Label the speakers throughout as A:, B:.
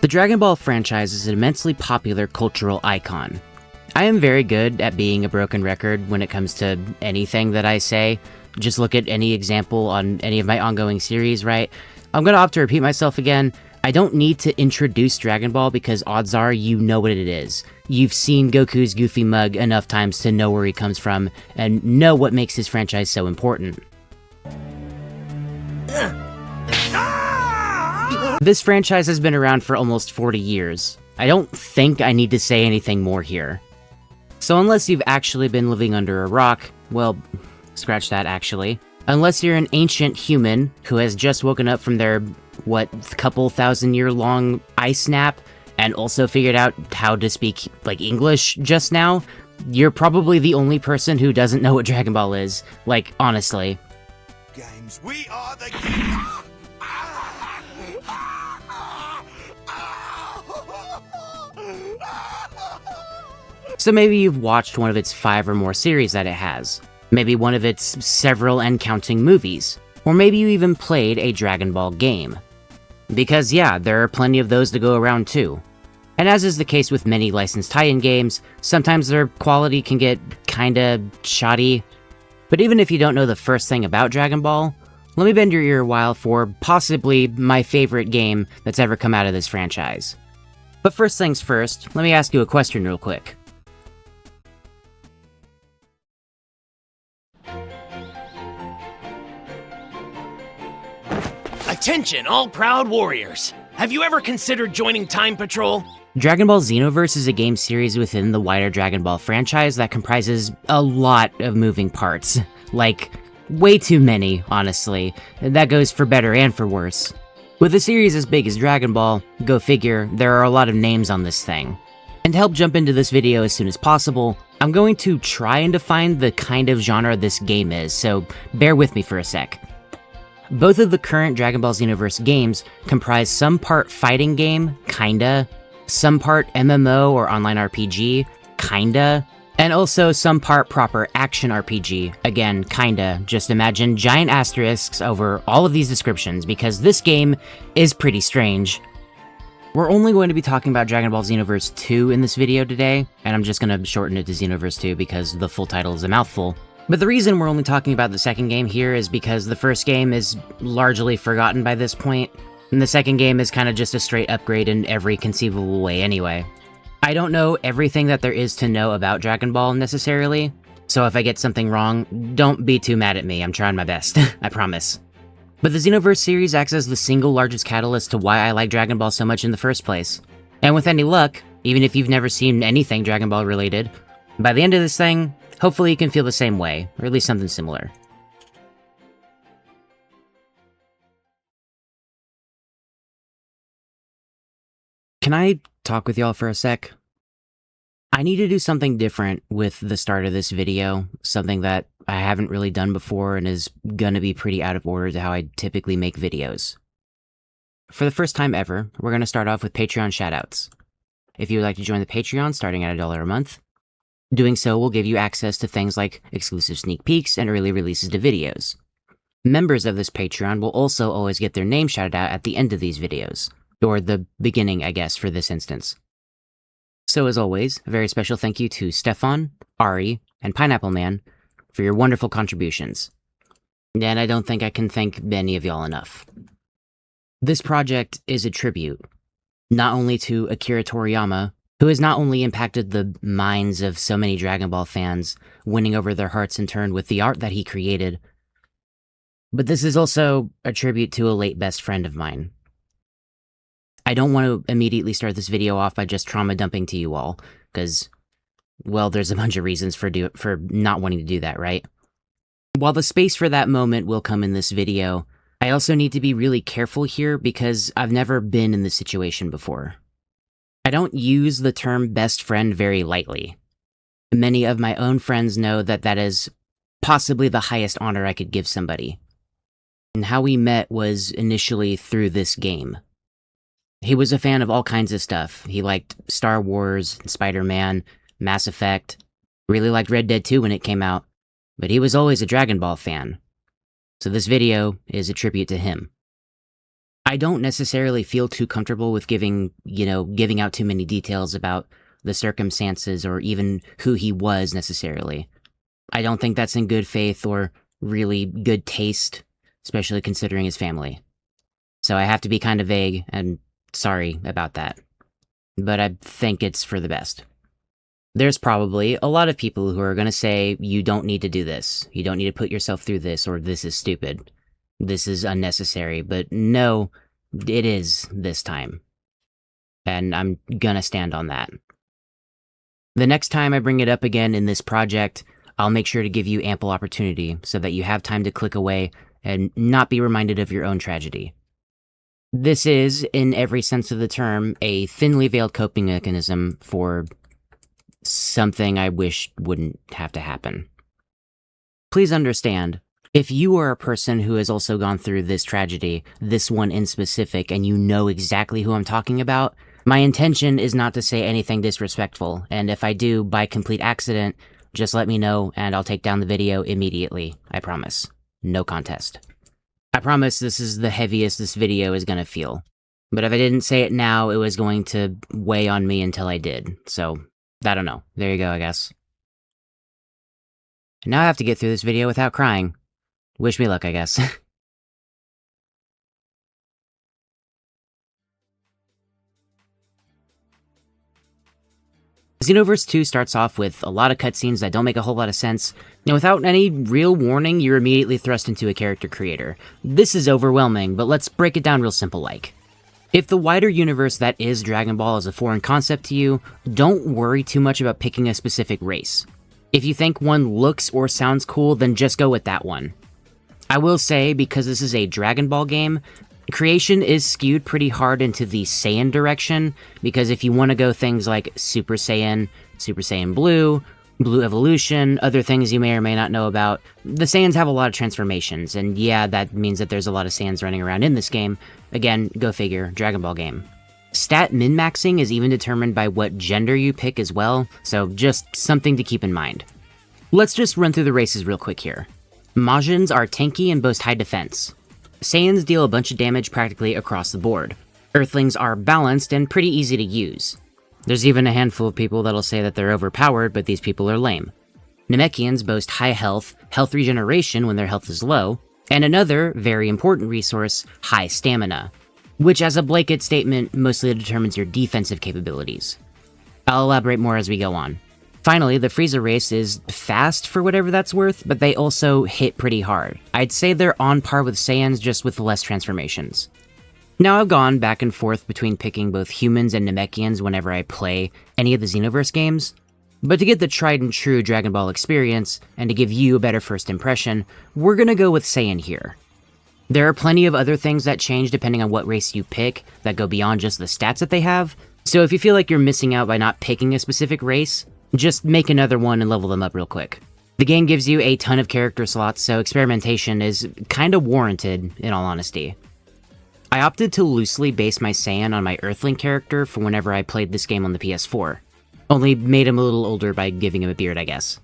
A: The Dragon Ball franchise is an immensely popular cultural icon. I am very good at being a broken record when it comes to anything that I say. Just look at any example on any of my ongoing series, right? I'm gonna opt to repeat myself again. I don't need to introduce Dragon Ball because odds are you know what it is. You've seen Goku's goofy mug enough times to know where he comes from and know what makes his franchise so important. This franchise has been around for almost 40 years. I don't think I need to say anything more here. So unless you've actually been living under a rock, well, scratch that actually. Unless you're an ancient human who has just woken up from their, couple thousand-year-long ice nap and also figured out how to speak, English just now, you're probably the only person who doesn't know what Dragon Ball is. Honestly.
B: Games, we are the game.
A: So maybe you've watched one of its 5 or more series that it has. Maybe one of its several and counting movies. Or maybe you even played a Dragon Ball game. Because yeah, there are plenty of those to go around too. And as is the case with many licensed tie-in games, sometimes their quality can get kinda shoddy. But even if you don't know the first thing about Dragon Ball, let me bend your ear a while for possibly my favorite game that's ever come out of this franchise. But first things first, let me ask you a question real quick.
C: Attention, all proud warriors! Have you ever considered joining Time Patrol?
A: Dragon Ball Xenoverse is a game series within the wider Dragon Ball franchise that comprises a lot of moving parts. Way too many, honestly. And that goes for better and for worse. With a series as big as Dragon Ball, go figure, there are a lot of names on this thing. And to help jump into this video as soon as possible, I'm going to try and define the kind of genre this game is, so bear with me for a sec. Both of the current Dragon Ball Xenoverse games comprise some part fighting game, kinda, some part MMO or online RPG, kinda, and also some part proper action RPG, again, kinda. Just imagine giant asterisks over all of these descriptions because this game is pretty strange. We're only going to be talking about Dragon Ball Xenoverse 2 in this video today, and I'm just gonna shorten it to Xenoverse 2 because the full title is a mouthful. But the reason we're only talking about the second game here is because the first game is largely forgotten by this point, and the second game is kinda just a straight upgrade in every conceivable way anyway. I don't know everything that there is to know about Dragon Ball necessarily, so if I get something wrong, don't be too mad at me, I'm trying my best, I promise. But the Xenoverse series acts as the single largest catalyst to why I like Dragon Ball so much in the first place. And with any luck, even if you've never seen anything Dragon Ball related, by the end of this thing, hopefully you can feel the same way, or at least something similar. Can I talk with y'all for a sec? I need to do something different with the start of this video, something that I haven't really done before and is gonna be pretty out of order to how I typically make videos. For the first time ever, we're gonna start off with Patreon shoutouts. If you would like to join the Patreon starting at $1 a month, doing so will give you access to things like exclusive sneak peeks and early releases to videos. Members of this Patreon will also always get their name shouted out at the end of these videos, or the beginning, I guess, for this instance. So as always, a very special thank you to Stefan, Ari, and Pineapple Man for your wonderful contributions. And I don't think I can thank any of y'all enough. This project is a tribute, not only to Akira Toriyama, who has not only impacted the minds of so many Dragon Ball fans, winning over their hearts in turn with the art that he created, but this is also a tribute to a late best friend of mine. I don't want to immediately start this video off by just trauma dumping to you all, because, well, there's a bunch of reasons for not wanting to do that, right? While the space for that moment will come in this video, I also need to be really careful here because I've never been in this situation before. I don't use the term best friend very lightly. Many of my own friends know that that is possibly the highest honor I could give somebody. And how we met was initially through this game. He was a fan of all kinds of stuff. He liked Star Wars, Spider-Man, Mass Effect, really liked Red Dead 2 when it came out, but he was always a Dragon Ball fan. So this video is a tribute to him. I I don't necessarily feel too comfortable with giving out too many details about the circumstances or even who he was necessarily. I don't think that's in good faith or really good taste, especially considering his family. So I have to be kind of vague, and sorry about that. But I think it's for the best. There's probably a lot of people who are going to say, you don't need to do this, you don't need to put yourself through this, or this is stupid, this is unnecessary, but no, it is this time. And I'm gonna stand on that. The next time I bring it up again in this project, I'll make sure to give you ample opportunity so that you have time to click away and not be reminded of your own tragedy. This is, in every sense of the term, a thinly veiled coping mechanism for something I wish wouldn't have to happen. Please understand, if you are a person who has also gone through this tragedy, this one in specific, and you know exactly who I'm talking about, my intention is not to say anything disrespectful, and if I do, by complete accident, just let me know and I'll take down the video immediately, I promise. No contest. I promise this is the heaviest this video is gonna feel. But if I didn't say it now, it was going to weigh on me until I did, so I don't know. There you go, I guess. And now I have to get through this video without crying. Wish me luck, I guess. Xenoverse 2 starts off with a lot of cutscenes that don't make a whole lot of sense, and without any real warning, you're immediately thrust into a character creator. This is overwhelming, but let's break it down real simple like. If the wider universe that is Dragon Ball is a foreign concept to you, don't worry too much about picking a specific race. If you think one looks or sounds cool, then just go with that one. I will say, because this is a Dragon Ball game, creation is skewed pretty hard into the Saiyan direction, because if you want to go things like Super Saiyan Blue, Blue Evolution, other things you may or may not know about, the Saiyans have a lot of transformations, and yeah, that means that there's a lot of Saiyans running around in this game. Again, go figure, Dragon Ball game. Stat min-maxing is even determined by what gender you pick as well, so just something to keep in mind. Let's just run through the races real quick here. Majins are tanky and boast high defense. Saiyans deal a bunch of damage practically across the board. Earthlings are balanced and pretty easy to use. There's even a handful of people that'll say that they're overpowered, but these people are lame. Namekians boast high health, health regeneration when their health is low, and another, very important resource, high stamina, which as a blanket statement mostly determines your defensive capabilities. I'll elaborate more as we go on. Finally, the Frieza race is fast for whatever that's worth, but they also hit pretty hard. I'd say they're on par with Saiyans, just with less transformations. Now I've gone back and forth between picking both humans and Namekians whenever I play any of the Xenoverse games, but to get the tried and true Dragon Ball experience, and to give you a better first impression, we're gonna go with Saiyan here. There are plenty of other things that change depending on what race you pick that go beyond just the stats that they have, so if you feel like you're missing out by not picking a specific race, just make another one and level them up real quick. The game gives you a ton of character slots, so experimentation is kinda warranted, in all honesty. I opted to loosely base my Saiyan on my Earthling character for whenever I played this game on the PS4. Only made him a little older by giving him a beard, I guess.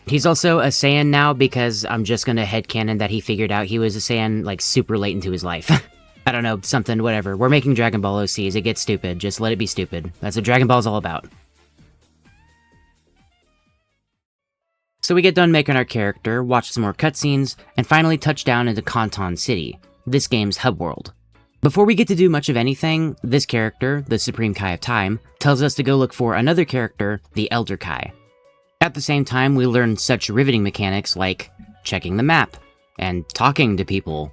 A: He's also a Saiyan now because I'm just gonna headcanon that he figured out he was a Saiyan, like, super late into his life. I don't know, something, whatever. We're making Dragon Ball OCs, it gets stupid, just let it be stupid. That's what Dragon Ball's all about. So we get done making our character, watch some more cutscenes, and finally touch down into Kanton City, this game's hub world. Before we get to do much of anything, this character, the Supreme Kai of Time, tells us to go look for another character, the Elder Kai. At the same time, we learn such riveting mechanics like checking the map, and talking to people.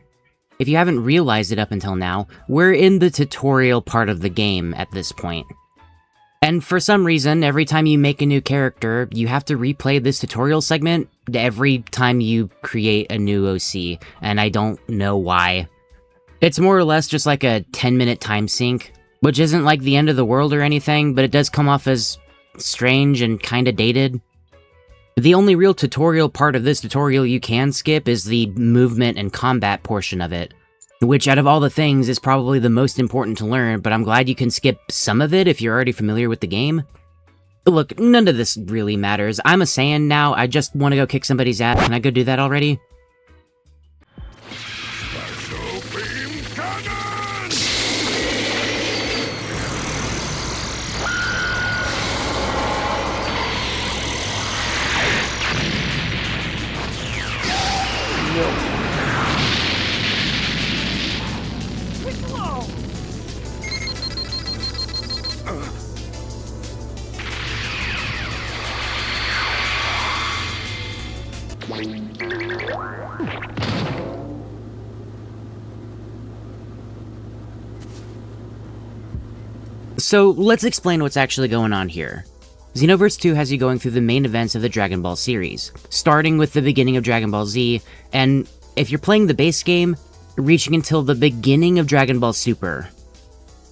A: If you haven't realized it up until now, we're in the tutorial part of the game at this point. And for some reason, every time you make a new character, you have to replay this tutorial segment every time you create a new OC, and I don't know why. It's more or less just like a 10-minute time sink, which isn't like the end of the world or anything, but it does come off as strange and kinda dated. The only real tutorial part of this tutorial you can skip is the movement and combat portion of it, which out of all the things is probably the most important to learn, but I'm glad you can skip some of it if you're already familiar with the game. Look, none of this really matters. I'm a Saiyan now, I just want to go kick somebody's ass. Can I go do that already? So let's explain what's actually going on here. Xenoverse 2 has you going through the main events of the Dragon Ball series, starting with the beginning of Dragon Ball Z, and if you're playing the base game, reaching until the beginning of Dragon Ball Super.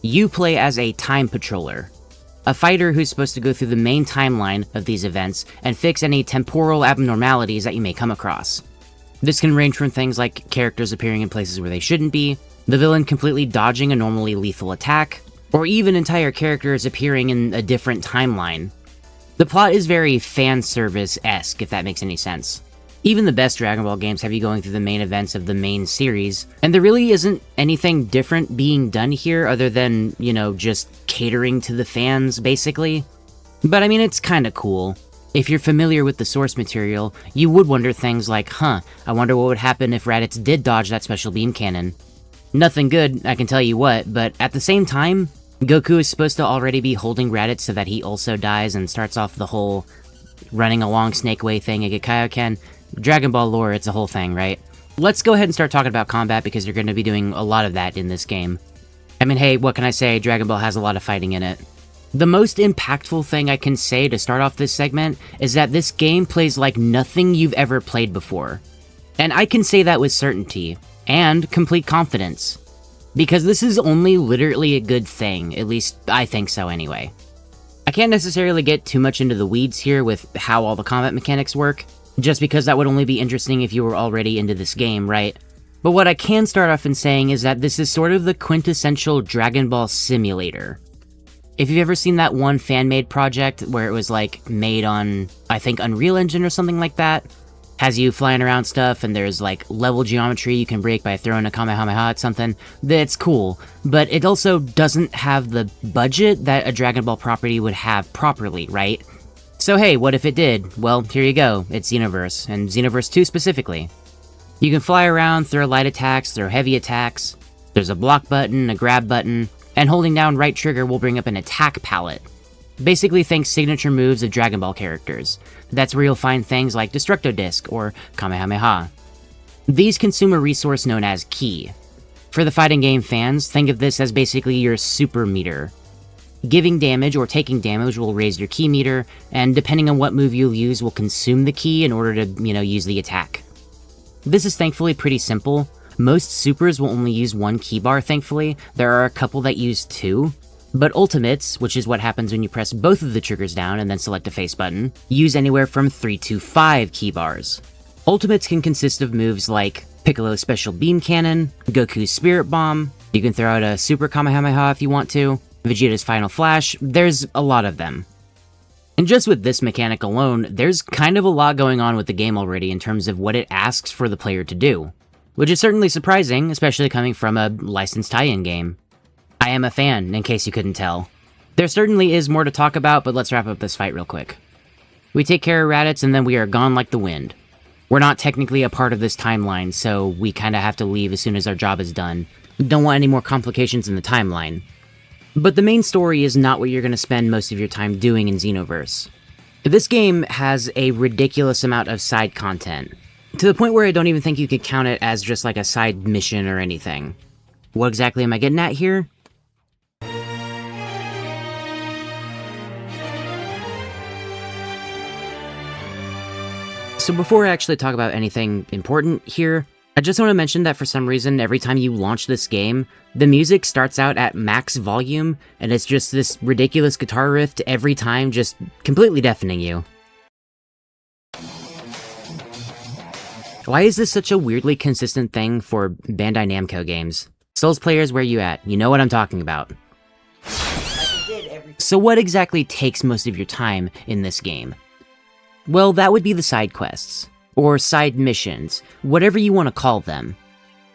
A: You play as a time patroller, a fighter who's supposed to go through the main timeline of these events and fix any temporal abnormalities that you may come across. This can range from things like characters appearing in places where they shouldn't be, the villain completely dodging a normally lethal attack, or even entire characters appearing in a different timeline. The plot is very fan service-esque, if that makes any sense. Even the best Dragon Ball games have you going through the main events of the main series, and there really isn't anything different being done here other than, you know, just catering to the fans, basically. But I mean, it's kinda cool. If you're familiar with the source material, you would wonder things like, I wonder what would happen if Raditz did dodge that special beam cannon. Nothing good, I can tell you what, but at the same time, Goku is supposed to already be holding Raditz so that he also dies and starts off the whole running along Snake Way thing against Kaioken. Dragon Ball lore, it's a whole thing, right? Let's go ahead and start talking about combat because you're going to be doing a lot of that in this game. I mean, hey, what can I say? Dragon Ball has a lot of fighting in it. The most impactful thing I can say to start off this segment is that this game plays like nothing you've ever played before. And I can say that with certainty, and complete confidence. Because this is only literally a good thing, at least I think so anyway. I can't necessarily get too much into the weeds here with how all the combat mechanics work, just because that would only be interesting if you were already into this game, right? But what I can start off in saying is that this is sort of the quintessential Dragon Ball simulator. If you've ever seen that one fan-made project where it was like made on, I think, Unreal Engine or something like that, has you flying around stuff and there's like level geometry you can break by throwing a Kamehameha at something, that's cool, but it also doesn't have the budget that a Dragon Ball property would have properly, right? So hey, what if it did? Well, here you go, it's Xenoverse, and Xenoverse 2 specifically. You can fly around, throw light attacks, throw heavy attacks, there's a block button, a grab button, and holding down right trigger will bring up an attack palette. Basically think signature moves of Dragon Ball characters. That's where you'll find things like Destructo Disc or Kamehameha. These consume a resource known as Ki. For the fighting game fans, think of this as basically your super meter. Giving damage or taking damage will raise your Ki meter, and depending on what move you'll use will consume the Ki in order to, use the attack. This is thankfully pretty simple. Most supers will only use one Ki bar, thankfully. There are a couple that use two. But ultimates, which is what happens when you press both of the triggers down and then select a face button, use anywhere from 3 to 5 key bars. Ultimates can consist of moves like Piccolo's Special Beam Cannon, Goku's Spirit Bomb, you can throw out a Super Kamehameha if you want to, Vegeta's Final Flash, there's a lot of them. And just with this mechanic alone, there's kind of a lot going on with the game already in terms of what it asks for the player to do. Which is certainly surprising, especially coming from a licensed tie-in game. I am a fan, in case you couldn't tell. There certainly is more to talk about, but let's wrap up this fight real quick. We take care of Raditz and then we are gone like the wind. We're not technically a part of this timeline, so we kinda have to leave as soon as our job is done. Don't want any more complications in the timeline. But the main story is not what you're gonna spend most of your time doing in Xenoverse. This game has a ridiculous amount of side content, to the point where I don't even think you could count it as just like a side mission or anything. What exactly am I getting at here? So before I actually talk about anything important here, I just want to mention that for some reason, every time you launch this game, the music starts out at max volume, and it's just this ridiculous guitar riff every time, just completely deafening you. Why is this such a weirdly consistent thing for Bandai Namco games? Souls players, where you at? You know what I'm talking about. So what exactly takes most of your time in this game? Well, that would be the side quests, or side missions, whatever you want to call them.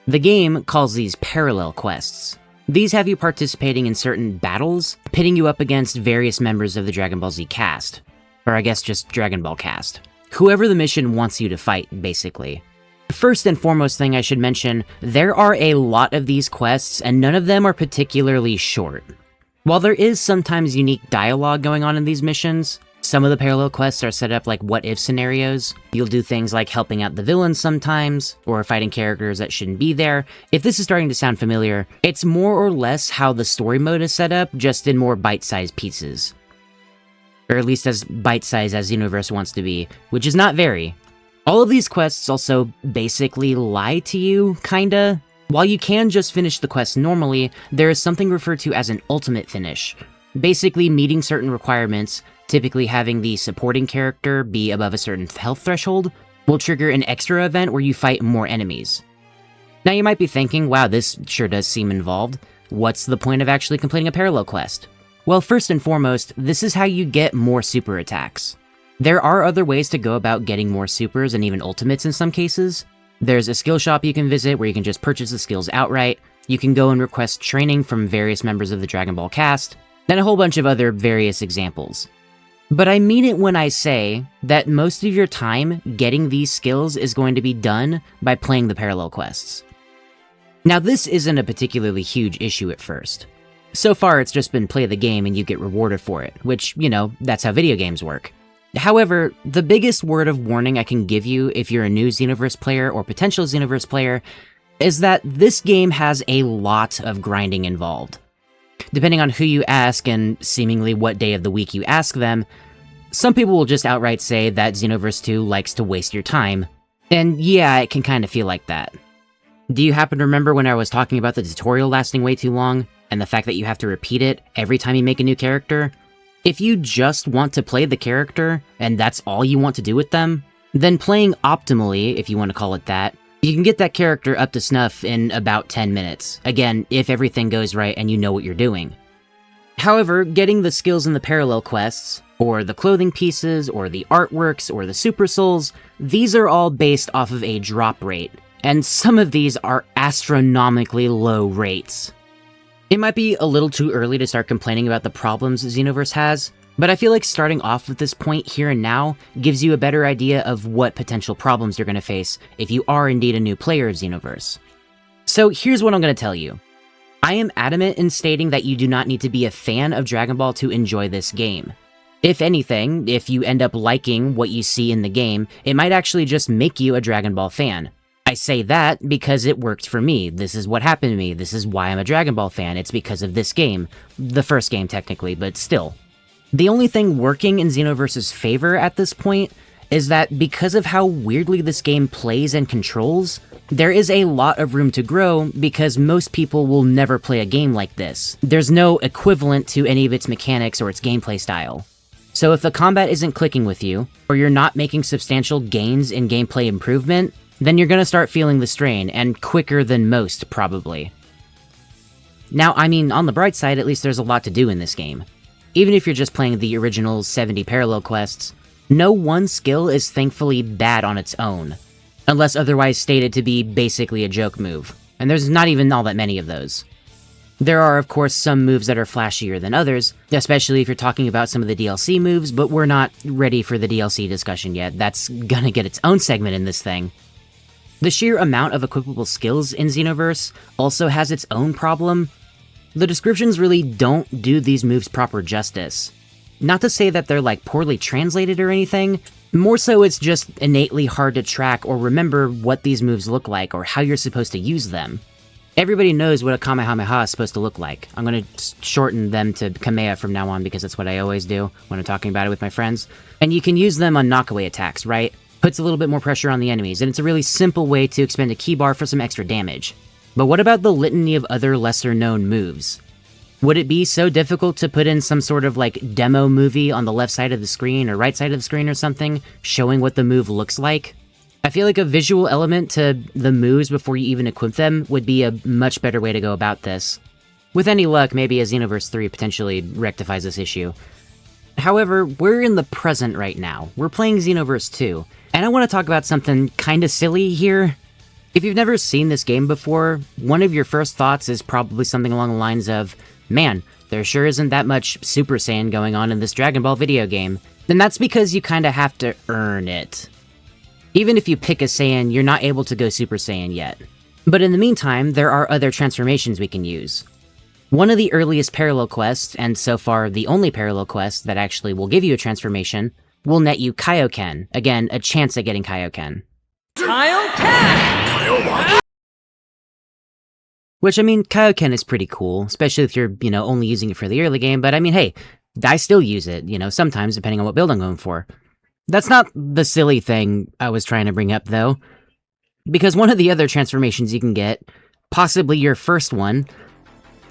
A: The game calls these parallel quests. These have you participating in certain battles, pitting you up against various members of the Dragon Ball Z cast. Or I guess just Dragon Ball cast. Whoever the mission wants you to fight, basically. First and foremost thing I should mention, there are a lot of these quests, and none of them are particularly short. While there is sometimes unique dialogue going on in these missions, some of the parallel quests are set up like what-if scenarios. You'll do things like helping out the villains sometimes, or fighting characters that shouldn't be there. If this is starting to sound familiar, it's more or less how the story mode is set up, just in more bite-sized pieces. Or at least as bite-sized as Xenoverse wants to be, which is not very. All of these quests also basically lie to you, kinda. While you can just finish the quest normally, there is something referred to as an ultimate finish. Basically meeting certain requirements, typically having the supporting character be above a certain health threshold, will trigger an extra event where you fight more enemies. Now you might be thinking, wow, this sure does seem involved. What's the point of actually completing a parallel quest? Well, first and foremost, this is how you get more super attacks. There are other ways to go about getting more supers and even ultimates in some cases. There's a skill shop you can visit where you can just purchase the skills outright. You can go and request training from various members of the Dragon Ball cast, and a whole bunch of other various examples. But I mean it when I say that most of your time getting these skills is going to be done by playing the parallel quests. Now this isn't a particularly huge issue at first. So far it's just been play the game and you get rewarded for it, which, you know, that's how video games work. However, the biggest word of warning I can give you if you're a new Xenoverse player or potential Xenoverse player is that this game has a lot of grinding involved. Depending on who you ask and seemingly what day of the week you ask them, some people will just outright say that Xenoverse 2 likes to waste your time. And yeah, it can kind of feel like that. Do you happen to remember when I was talking about the tutorial lasting way too long, and the fact that you have to repeat it every time you make a new character? If you just want to play the character, and that's all you want to do with them, then playing optimally, if you want to call it that, you can get that character up to snuff in about 10 minutes. Again, if everything goes right and you know what you're doing. However, getting the skills in the parallel quests, or the clothing pieces, or the artworks, or the super souls, these are all based off of a drop rate, and some of these are astronomically low rates. It might be a little too early to start complaining about the problems Xenoverse has, but I feel like starting off with this point here and now gives you a better idea of what potential problems you're going to face if you are indeed a new player of Xenoverse. So here's what I'm going to tell you. I am adamant in stating that you do not need to be a fan of Dragon Ball to enjoy this game. If anything, if you end up liking what you see in the game, it might actually just make you a Dragon Ball fan. I say that because it worked for me. This is what happened to me. This is why I'm a Dragon Ball fan. It's because of this game. The first game, technically, but still. The only thing working in Xenoverse's favor at this point is that because of how weirdly this game plays and controls, there is a lot of room to grow because most people will never play a game like this. There's no equivalent to any of its mechanics or its gameplay style. So if the combat isn't clicking with you, or you're not making substantial gains in gameplay improvement, then you're gonna start feeling the strain, and quicker than most, probably. Now, I mean, on the bright side, at least there's a lot to do in this game. Even if you're just playing the original 70 parallel quests, no one skill is thankfully bad on its own, unless otherwise stated to be basically a joke move, and there's not even all that many of those. There are, of course, some moves that are flashier than others, especially if you're talking about some of the DLC moves, but we're not ready for the DLC discussion yet. That's gonna get its own segment in this thing. The sheer amount of equipable skills in Xenoverse also has its own problem. The descriptions really don't do these moves proper justice. Not to say that they're like poorly translated or anything, more so it's just innately hard to track or remember what these moves look like or how you're supposed to use them. Everybody knows what a Kamehameha is supposed to look like. I'm gonna shorten them to Kamea from now on because that's what I always do when I'm talking about it with my friends. And you can use them on knockaway attacks, right? Puts a little bit more pressure on the enemies, and it's a really simple way to expend a key bar for some extra damage. But what about the litany of other lesser-known moves? Would it be so difficult to put in some sort of like demo movie on the left side of the screen or right side of the screen or something, showing what the move looks like? I feel like a visual element to the moves before you even equip them would be a much better way to go about this. With any luck, maybe a Xenoverse 3 potentially rectifies this issue. However, we're in the present right now. We're playing Xenoverse 2, and I want to talk about something kinda silly here. If you've never seen this game before, one of your first thoughts is probably something along the lines of, man, there sure isn't that much Super Saiyan going on in this Dragon Ball video game. And that's because you kinda have to earn it. Even if you pick a Saiyan, you're not able to go Super Saiyan yet. But in the meantime, there are other transformations we can use. One of the earliest parallel quests, and so far the only parallel quest that actually will give you a transformation, will net you Kaioken. Again, a chance at getting Kaioken.
C: Kaioken!
A: Which, I mean, Kaioken is pretty cool, especially if you're, only using it for the early game, but I mean, hey, I still use it, sometimes depending on what build I'm going for. That's not the silly thing I was trying to bring up, though. Because one of the other transformations you can get, possibly your first one,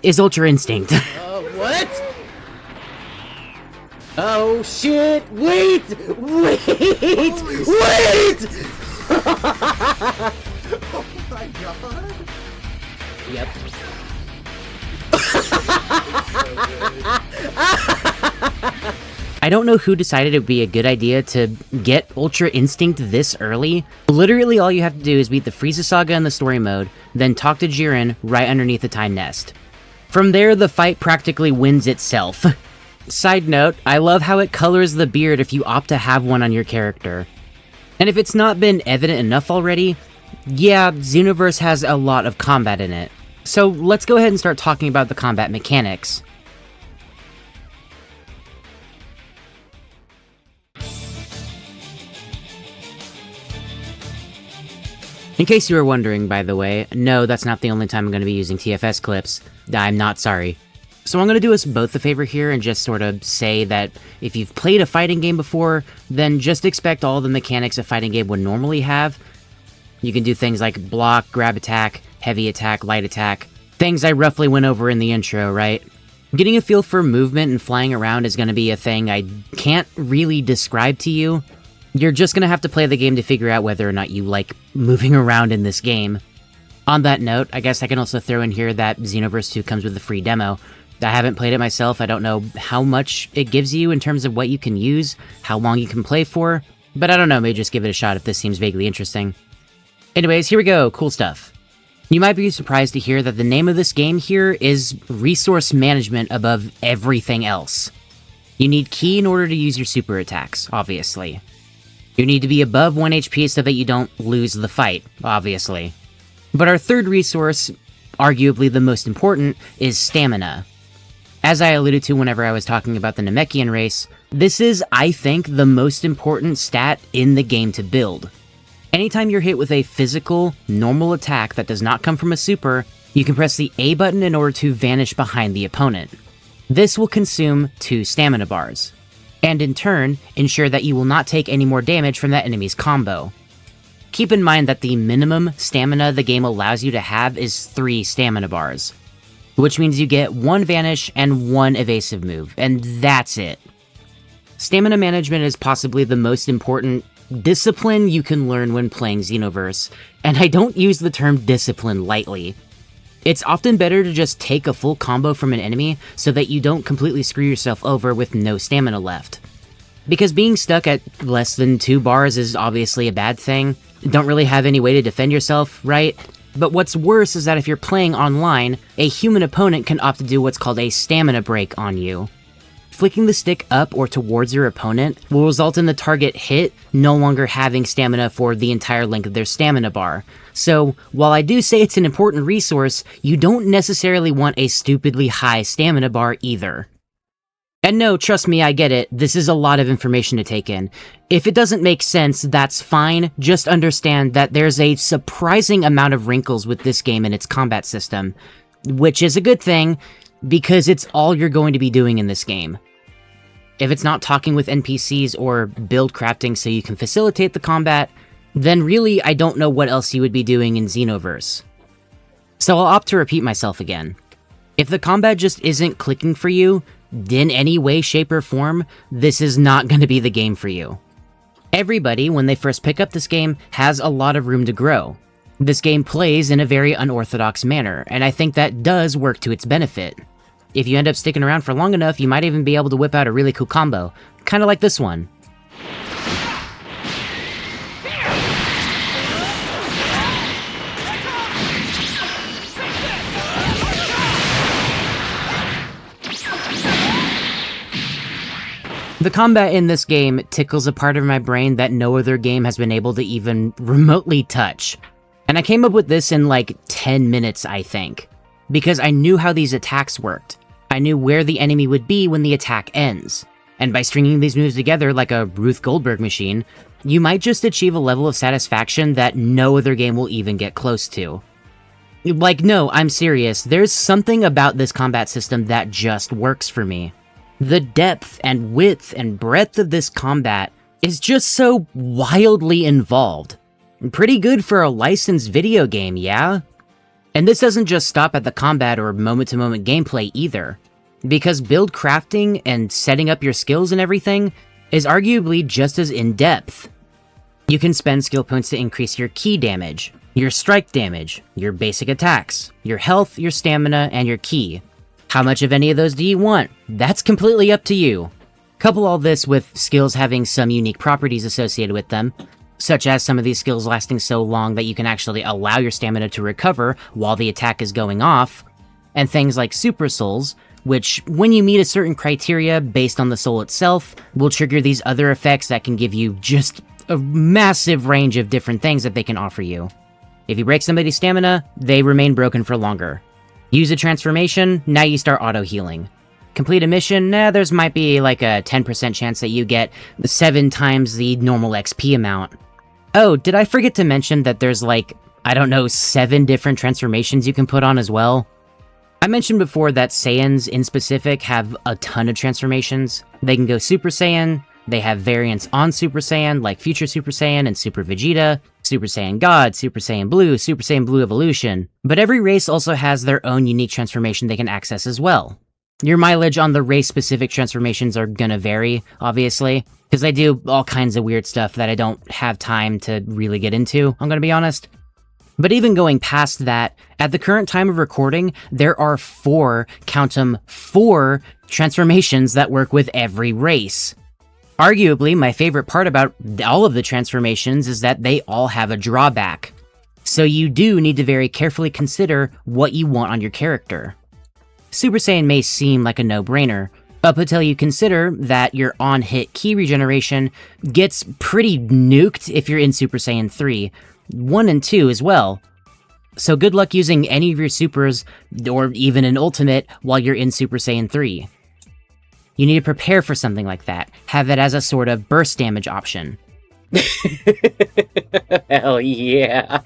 A: is Ultra Instinct.
D: What? Oh shit! Wait! Wait! Wait!
B: Oh my god.
A: Yep. I don't know who decided it would be a good idea to get Ultra Instinct this early. Literally all you have to do is beat the Frieza Saga in the story mode, then talk to Jiren right underneath the Time Nest. From there, the fight practically wins itself. Side note, I love how it colors the beard if you opt to have one on your character. And if it's not been evident enough already, yeah, Xenoverse has a lot of combat in it. So let's go ahead and start talking about the combat mechanics. In case you were wondering, by the way, no, that's not the only time I'm going to be using TFS clips. I'm not sorry. So I'm going to do us both a favor here and just sort of say that if you've played a fighting game before, then just expect all the mechanics a fighting game would normally have. You can do things like block, grab attack, heavy attack, light attack. Things I roughly went over in the intro, right? Getting a feel for movement and flying around is going to be a thing I can't really describe to you. You're just going to have to play the game to figure out whether or not you like moving around in this game. On that note, I guess I can also throw in here that Xenoverse 2 comes with a free demo. I haven't played it myself, I don't know how much it gives you in terms of what you can use, how long you can play for, but I don't know, maybe just give it a shot if this seems vaguely interesting. Anyways, here we go, cool stuff. You might be surprised to hear that the name of this game here is Resource Management above everything else. You need Ki in order to use your super attacks, obviously. You need to be above 1 HP so that you don't lose the fight, obviously. But our third resource, arguably the most important, is Stamina. As I alluded to whenever I was talking about the Namekian race, this is, I think, the most important stat in the game to build. Anytime you're hit with a physical, normal attack that does not come from a super, you can press the A button in order to vanish behind the opponent. This will consume 2 stamina bars, and in turn, ensure that you will not take any more damage from that enemy's combo. Keep in mind that the minimum stamina the game allows you to have is 3 stamina bars, which means you get 1 vanish and 1 evasive move, and that's it. Stamina management is possibly the most important discipline you can learn when playing Xenoverse, and I don't use the term discipline lightly. It's often better to just take a full combo from an enemy so that you don't completely screw yourself over with no stamina left. Because being stuck at less than 2 bars is obviously a bad thing. Don't really have any way to defend yourself, right? But what's worse is that if you're playing online, a human opponent can opt to do what's called a stamina break on you. Flicking the stick up or towards your opponent will result in the target hit no longer having stamina for the entire length of their stamina bar. So, while I do say it's an important resource, you don't necessarily want a stupidly high stamina bar either. And no, trust me, I get it, this is a lot of information to take in. If it doesn't make sense, that's fine, just understand that there's a surprising amount of wrinkles with this game and its combat system, which is a good thing, because it's all you're going to be doing in this game. If it's not talking with NPCs or build crafting so you can facilitate the combat, then really I don't know what else you would be doing in Xenoverse. So I'll opt to repeat myself again. If the combat just isn't clicking for you, in any way, shape, or form, this is not going to be the game for you. Everybody, when they first pick up this game, has a lot of room to grow. This game plays in a very unorthodox manner, and I think that does work to its benefit. If you end up sticking around for long enough, you might even be able to whip out a really cool combo, kinda like this one. The combat in this game tickles a part of my brain that no other game has been able to even remotely touch. And I came up with this in like 10 minutes, I think, because I knew how these attacks worked. I knew where the enemy would be when the attack ends. And by stringing these moves together like a Ruth Goldberg machine, you might just achieve a level of satisfaction that no other game will even get close to. Like, no, I'm serious, there's something about this combat system that just works for me. The depth and width and breadth of this combat is just so wildly involved. Pretty good for a licensed video game, yeah? And this doesn't just stop at the combat or moment-to-moment gameplay either, because build crafting and setting up your skills and everything is arguably just as in-depth. You can spend skill points to increase your ki damage, your strike damage, your basic attacks, your health, your stamina, and your ki. How much of any of those do you want? That's completely up to you. Couple all this with skills having some unique properties associated with them, such as some of these skills lasting so long that you can actually allow your stamina to recover while the attack is going off, and things like Super Souls, which, when you meet a certain criteria based on the soul itself, will trigger these other effects that can give you just a massive range of different things that they can offer you. If you break somebody's stamina, they remain broken for longer. Use a transformation, now you start auto-healing. Complete a mission, there's might be like a 10% chance that you get 7 times the normal XP amount. Oh, did I forget to mention that there's like, I don't know, 7 different transformations you can put on as well? I mentioned before that Saiyans in specific have a ton of transformations. They can go Super Saiyan, they have variants on Super Saiyan like Future Super Saiyan and Super Vegeta, Super Saiyan God, Super Saiyan Blue Evolution, but every race also has their own unique transformation they can access as well. Your mileage on the race-specific transformations are gonna vary, obviously, because they do all kinds of weird stuff that I don't have time to really get into, I'm gonna be honest. But even going past that, at the current time of recording, there are 4, count 'em, 4 transformations that work with every race. Arguably, my favorite part about all of the transformations is that they all have a drawback. So you do need to very carefully consider what you want on your character. Super Saiyan may seem like a no-brainer, up until you consider that your on-hit ki regeneration gets pretty nuked if you're in Super Saiyan 3, 1 and 2 as well. So good luck using any of your supers, or even an ultimate, while you're in Super Saiyan 3. You need to prepare for something like that, have it as a sort of burst damage option.
D: Hell yeah.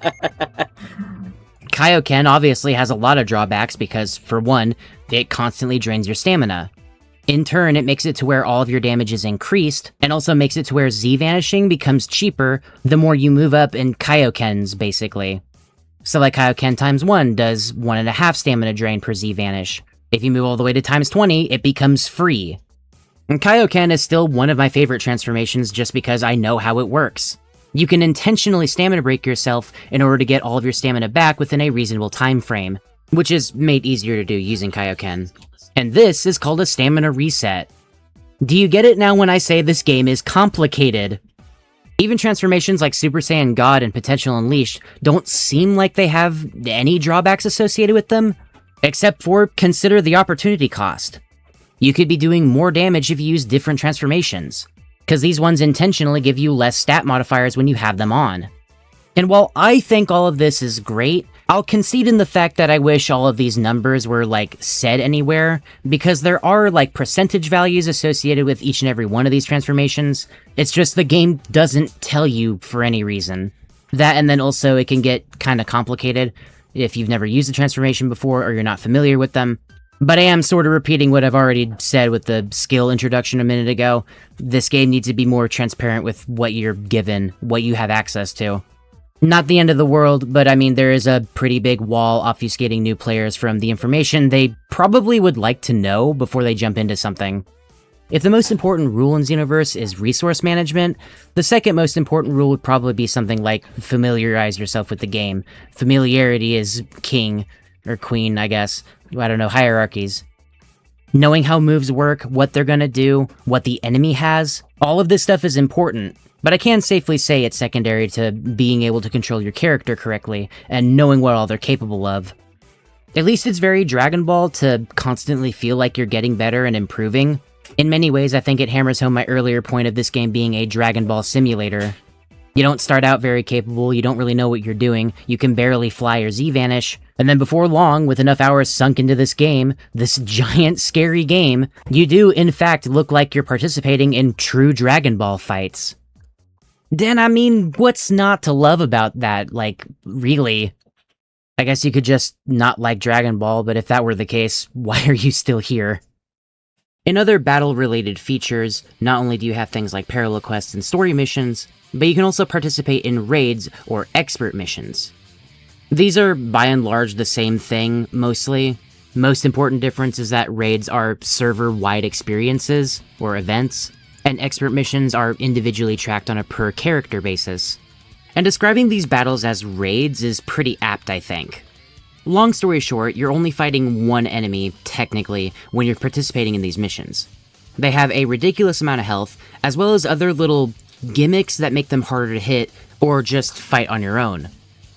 A: Kaioken obviously has a lot of drawbacks because, for one, it constantly drains your stamina. In turn, it makes it to where all of your damage is increased, and also makes it to where Z-vanishing becomes cheaper the more you move up in Kaiokens, basically. So like Kaioken times 1 does 1.5 stamina drain per Z-vanish. If you move all the way to times 20, it becomes free. And Kaioken is still one of my favorite transformations just because I know how it works. You can intentionally stamina break yourself in order to get all of your stamina back within a reasonable time frame, which is made easier to do using Kaioken. And this is called a stamina reset. Do you get it now when I say this game is complicated? Even transformations like Super Saiyan God and Potential Unleashed don't seem like they have any drawbacks associated with them, except for consider the opportunity cost. You could be doing more damage if you use different transformations, because these ones intentionally give you less stat modifiers when you have them on. And while I think all of this is great, I'll concede in the fact that I wish all of these numbers were, like, said anywhere, because there are, like, percentage values associated with each and every one of these transformations. It's just the game doesn't tell you for any reason. That, and then also it can get kinda complicated if you've never used a transformation before or you're not familiar with them. But I am sort of repeating what I've already said with the skill introduction a minute ago. This game needs to be more transparent with what you're given, what you have access to. Not the end of the world, but I mean, there is a pretty big wall obfuscating new players from the information they probably would like to know before they jump into something. If the most important rule in Xenoverse is resource management, the second most important rule would probably be something like familiarize yourself with the game. Familiarity is king, or queen, I guess. I don't know, hierarchies. Knowing how moves work, what they're gonna do, what the enemy has, all of this stuff is important. But I can safely say it's secondary to being able to control your character correctly, and knowing what all they're capable of. At least it's very Dragon Ball to constantly feel like you're getting better and improving. In many ways, I think it hammers home my earlier point of this game being a Dragon Ball simulator. You don't start out very capable, you don't really know what you're doing, you can barely fly or Z-vanish, and then before long, with enough hours sunk into this game, this giant scary game, you do in fact look like you're participating in true Dragon Ball fights. Dan, I mean, what's not to love about that? Like, really? I guess you could just not like Dragon Ball, but if that were the case, why are you still here? In other battle-related features, not only do you have things like parallel quests and story missions, but you can also participate in raids or expert missions. These are, by and large, the same thing, mostly. Most important difference is that raids are server-wide experiences, or events, and expert missions are individually tracked on a per-character basis. And describing these battles as raids is pretty apt, I think. Long story short, you're only fighting one enemy, technically, when you're participating in these missions. They have a ridiculous amount of health, as well as other little gimmicks that make them harder to hit, or just fight on your own.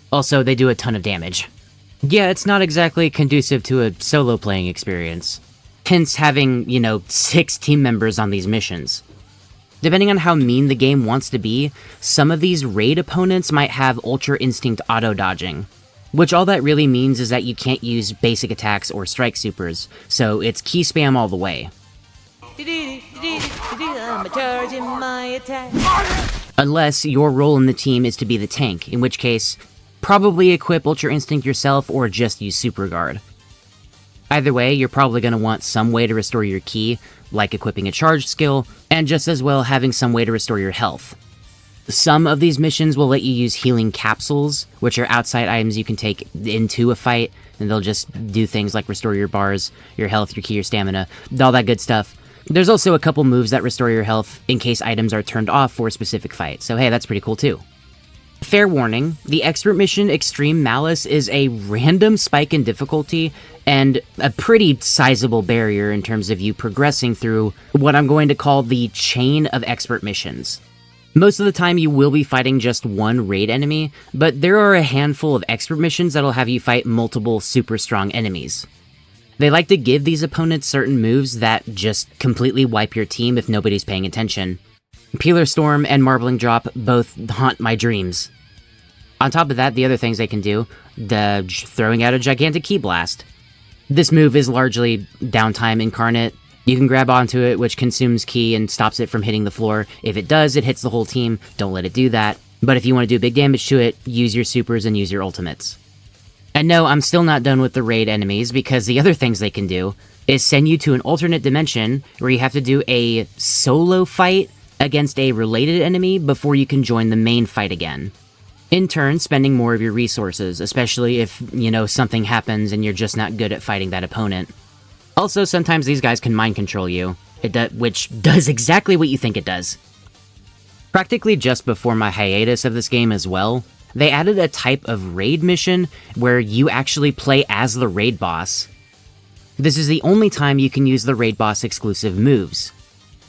A: Also, they do a ton of damage. Yeah, it's not exactly conducive to a solo playing experience. Hence having, 6 team members on these missions. Depending on how mean the game wants to be, some of these raid opponents might have Ultra Instinct auto-dodging. Which all that really means is that you can't use basic attacks or strike supers, so it's key spam all the way. Unless your role in the team is to be the tank, in which case, probably equip Ultra Instinct yourself or just use Super Guard. Either way, you're probably going to want some way to restore your ki, like equipping a charge skill, and just as well having some way to restore your health. Some of these missions will let you use healing capsules, which are outside items you can take into a fight, and they'll just do things like restore your bars, your health, your ki, your stamina, all that good stuff. There's also a couple moves that restore your health in case items are turned off for a specific fight, so hey, that's pretty cool too. Fair warning, the expert mission Extreme Malice is a random spike in difficulty and a pretty sizable barrier in terms of you progressing through what I'm going to call the chain of expert missions. Most of the time you will be fighting just one raid enemy, but there are a handful of expert missions that'll have you fight multiple super strong enemies. They like to give these opponents certain moves that just completely wipe your team if nobody's paying attention. Peeler Storm and Marbling Drop both haunt my dreams. On top of that, the other things they can do, throwing out a gigantic Ki Blast. This move is largely downtime incarnate. You can grab onto it, which consumes ki and stops it from hitting the floor. If it does, it hits the whole team. Don't let it do that. But if you want to do big damage to it, use your supers and use your ultimates. And no, I'm still not done with the raid enemies, because the other things they can do is send you to an alternate dimension where you have to do a solo fight against a related enemy before you can join the main fight again. In turn, spending more of your resources, especially if, something happens and you're just not good at fighting that opponent. Also, sometimes these guys can mind control you, which does exactly what you think it does. Practically just before my hiatus of this game as well, they added a type of raid mission where you actually play as the raid boss. This is the only time you can use the raid boss exclusive moves.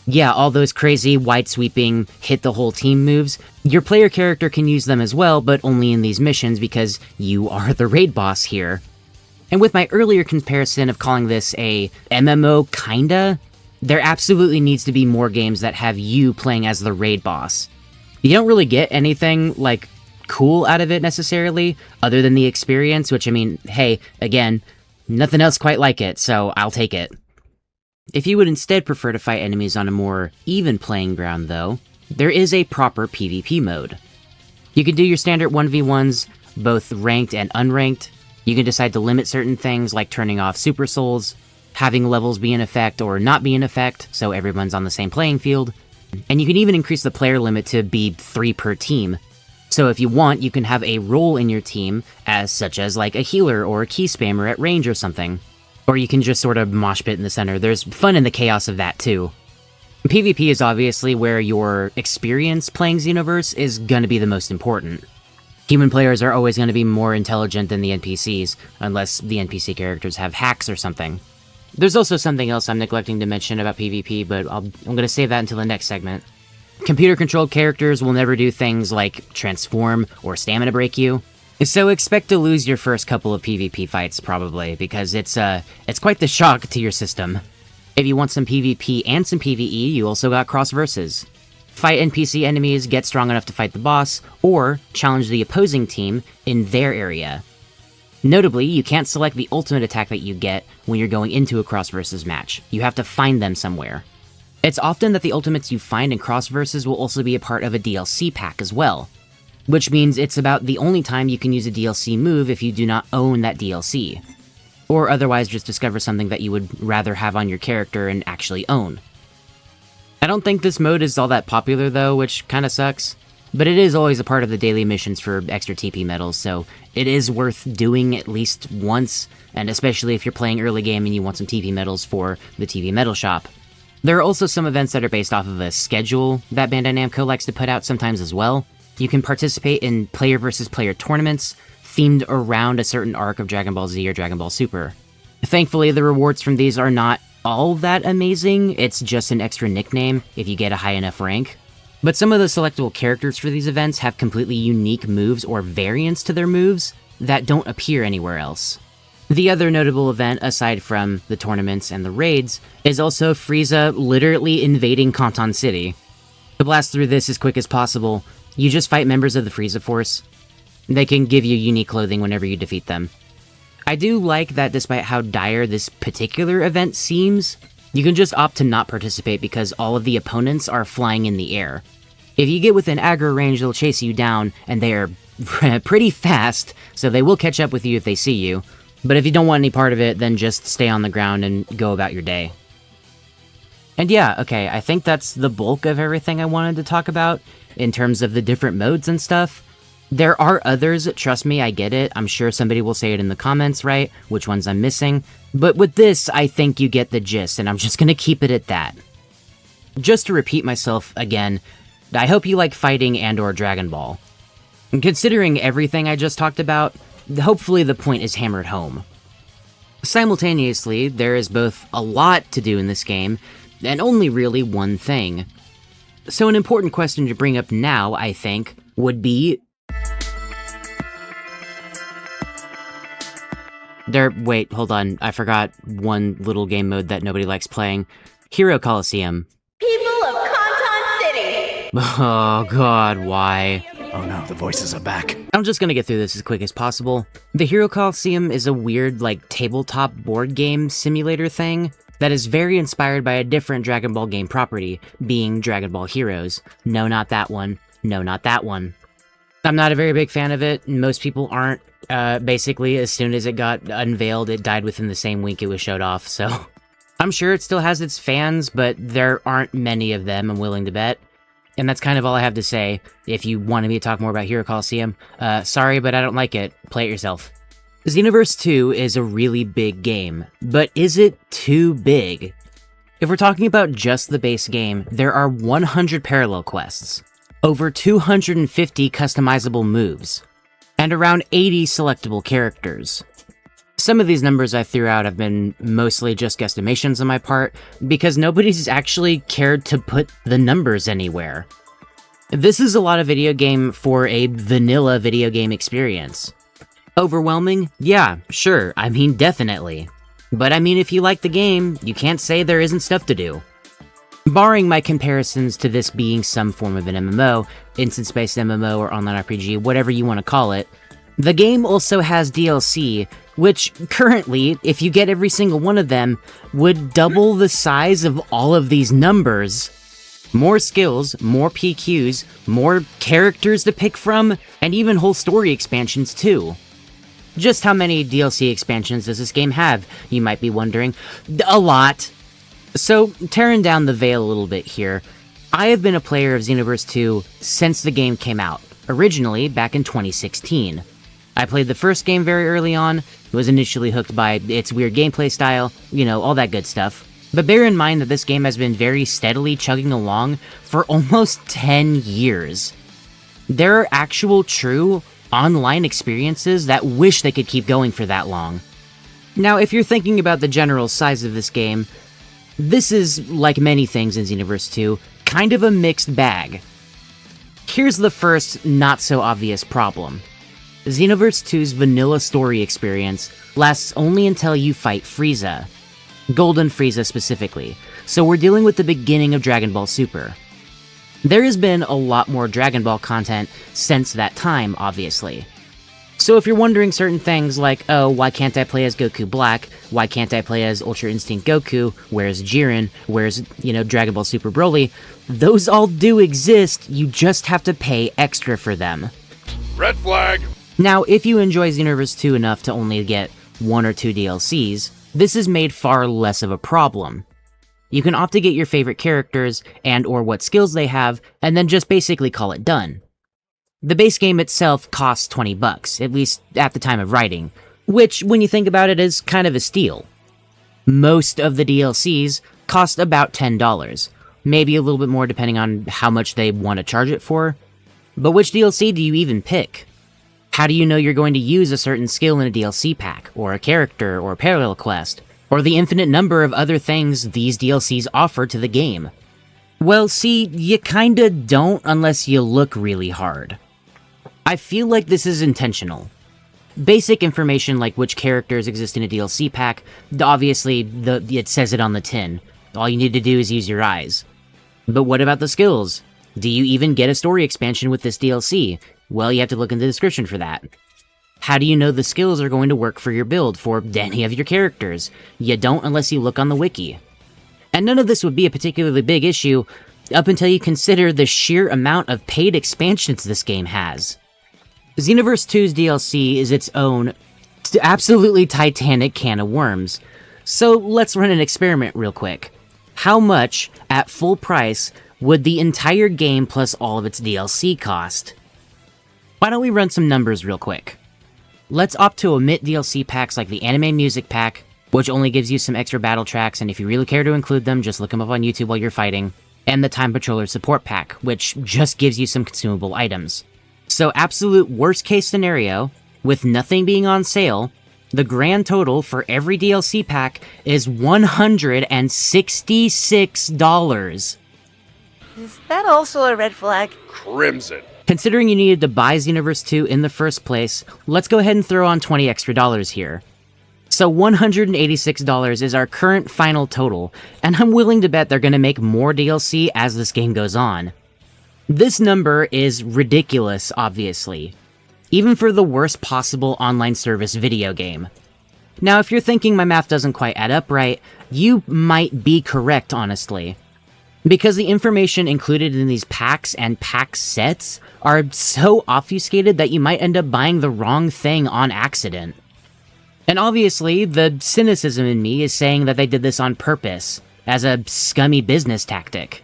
A: Yeah, all those crazy, wide-sweeping, hit-the-whole-team moves, your player character can use them as well, but only in these missions because you are the raid boss here. And with my earlier comparison of calling this a MMO kinda, there absolutely needs to be more games that have you playing as the raid boss. You don't really get anything, cool out of it necessarily, other than the experience, which, hey, again, nothing else quite like it, so I'll take it. If you would instead prefer to fight enemies on a more even playing ground, though, there is a proper PvP mode. You can do your standard 1v1s, both ranked and unranked. You can decide to limit certain things, like turning off Super Souls, having levels be in effect or not be in effect, so everyone's on the same playing field. And you can even increase the player limit to be 3 per team. So if you want, you can have a role in your team, such as a healer or a key spammer at range or something. Or you can just sort of mosh pit in the center. There's fun in the chaos of that too. PvP is obviously where your experience playing Xenoverse is gonna be the most important. Human players are always going to be more intelligent than the NPCs, unless the NPC characters have hacks or something. There's also something else I'm neglecting to mention about PvP, but I'm going to save that until the next segment. Computer-controlled characters will never do things like transform or stamina break you, so expect to lose your first couple of PvP fights, probably, because it's quite the shock to your system. If you want some PvP and some PvE, you also got cross versus. Fight NPC enemies, get strong enough to fight the boss, or challenge the opposing team in their area. Notably, you can't select the ultimate attack that you get when you're going into a cross versus match. You have to find them somewhere. It's often that the ultimates you find in cross versus will also be a part of a DLC pack as well, which means it's about the only time you can use a DLC move if you do not own that DLC, or otherwise just discover something that you would rather have on your character and actually own. I don't think this mode is all that popular though, which kinda sucks, but it is always a part of the daily missions for extra TP medals, so it is worth doing at least once, and especially if you're playing early game and you want some TP medals for the TP medal shop. There are also some events that are based off of a schedule that Bandai Namco likes to put out sometimes as well. You can participate in player versus player tournaments themed around a certain arc of Dragon Ball Z or Dragon Ball Super. Thankfully, the rewards from these are not all that amazing, it's just an extra nickname if you get a high enough rank. But some of the selectable characters for these events have completely unique moves or variants to their moves that don't appear anywhere else. The other notable event, aside from the tournaments and the raids, is also Frieza literally invading Kanton City. To blast through this as quick as possible, you just fight members of the Frieza Force. They can give you unique clothing whenever you defeat them. I do like that despite how dire this particular event seems, you can just opt to not participate because all of the opponents are flying in the air. If you get within aggro range, they'll chase you down, and they are pretty fast, so they will catch up with you if they see you. But if you don't want any part of it, then just stay on the ground and go about your day. And yeah, okay, I think that's the bulk of everything I wanted to talk about in terms of the different modes and stuff. There are others, trust me, I get it. I'm sure somebody will say it in the comments, right? Which ones I'm missing. But with this, I think you get the gist, and I'm just gonna keep it at that. Just to repeat myself again, I hope you like fighting and/or Dragon Ball. And considering everything I just talked about, hopefully the point is hammered home. Simultaneously, there is both a lot to do in this game, and only really one thing. So an important question to bring up now, I think, would be... Wait, hold on, I forgot one little game mode that nobody likes playing. Hero Coliseum.
E: People of Kanton City!
A: Oh god, why?
C: Oh no, the voices are back.
A: I'm just gonna get through this as quick as possible. The Hero Coliseum is a weird, tabletop board game simulator thing that is very inspired by a different Dragon Ball game property, being Dragon Ball Heroes. No, not that one. No, not that one. I'm not a very big fan of it, and most people aren't. Basically, as soon as it got unveiled, it died within the same week it was showed off, so... I'm sure it still has its fans, but there aren't many of them, I'm willing to bet. And that's kind of all I have to say. If you wanted me to talk more about Hero Coliseum, sorry, but I don't like it. Play it yourself. Xenoverse 2 is a really big game, but is it too big? If we're talking about just the base game, there are 100 parallel quests, over 250 customizable moves, and around 80 selectable characters. Some of these numbers I threw out have been mostly just guesstimations on my part, because nobody's actually cared to put the numbers anywhere. This is a lot of video game for a vanilla video game experience. Overwhelming? Yeah, sure, I mean definitely. But I mean if you like the game, you can't say there isn't stuff to do. Barring my comparisons to this being some form of an MMO, instance-based MMO or online RPG, whatever you want to call it, the game also has DLC, which currently, if you get every single one of them, would double the size of all of these numbers. More skills, more PQs, more characters to pick from, and even whole story expansions too. Just how many DLC expansions does this game have, you might be wondering? A lot! So, tearing down the veil a little bit here, I have been a player of Xenoverse 2 since the game came out, originally back in 2016. I played the first game very early on, was initially hooked by its weird gameplay style, you know, all that good stuff. But bear in mind that this game has been very steadily chugging along for almost 10 years. There are actual true online experiences that wish they could keep going for that long. Now, if you're thinking about the general size of this game, this is, like many things in Xenoverse 2, kind of a mixed bag. Here's the first, not-so-obvious problem. Xenoverse 2's vanilla story experience lasts only until you fight Frieza. Golden Frieza specifically, so we're dealing with the beginning of Dragon Ball Super. There has been a lot more Dragon Ball content since that time, obviously. So if you're wondering certain things like, oh, why can't I play as Goku Black? Why can't I play as Ultra Instinct Goku? Where's Jiren? Where's, Dragon Ball Super Broly? Those all do exist, you just have to pay extra for them.
F: Red flag!
A: Now, if you enjoy Xenoverse 2 enough to only get 1 or 2 DLCs, this is made far less of a problem. You can opt to get your favorite characters and or what skills they have, and then just basically call it done. The base game itself costs $20, at least at the time of writing, which, when you think about it, is kind of a steal. Most of the DLCs cost about $10, maybe a little bit more depending on how much they want to charge it for. But which DLC do you even pick? How do you know you're going to use a certain skill in a DLC pack, or a character, or a parallel quest, or the infinite number of other things these DLCs offer to the game? Well, see, you kinda don't unless you look really hard. I feel like this is intentional. Basic information like which characters exist in a DLC pack, obviously it says it on the tin. All you need to do is use your eyes. But what about the skills? Do you even get a story expansion with this DLC? Well, you have to look in the description for that. How do you know the skills are going to work for your build for any of your characters? You don't unless you look on the wiki. And none of this would be a particularly big issue up until you consider the sheer amount of paid expansions this game has. Xenoverse 2's DLC is its own absolutely titanic can of worms. So let's run an experiment real quick. How much, at full price, would the entire game plus all of its DLC cost? Why don't we run some numbers real quick? Let's opt to omit DLC packs like the Anime Music Pack, which only gives you some extra battle tracks, and if you really care to include them, just look them up on YouTube while you're fighting, and the Time Patroller Support Pack, which just gives you some consumable items. So absolute worst case scenario, with nothing being on sale, the grand total for every DLC pack is $166.
E: Is that also a red flag?
F: Crimson.
A: Considering you needed to buy Xenoverse 2 in the first place, let's go ahead and throw on $20 extra here. So $186 is our current final total, and I'm willing to bet they're going to make more DLC as this game goes on. This number is ridiculous, obviously, even for the worst possible online service video game. Now, if you're thinking my math doesn't quite add up right, you might be correct, honestly. Because the information included in these packs and pack sets are so obfuscated that you might end up buying the wrong thing on accident. And obviously, the cynicism in me is saying that they did this on purpose, as a scummy business tactic.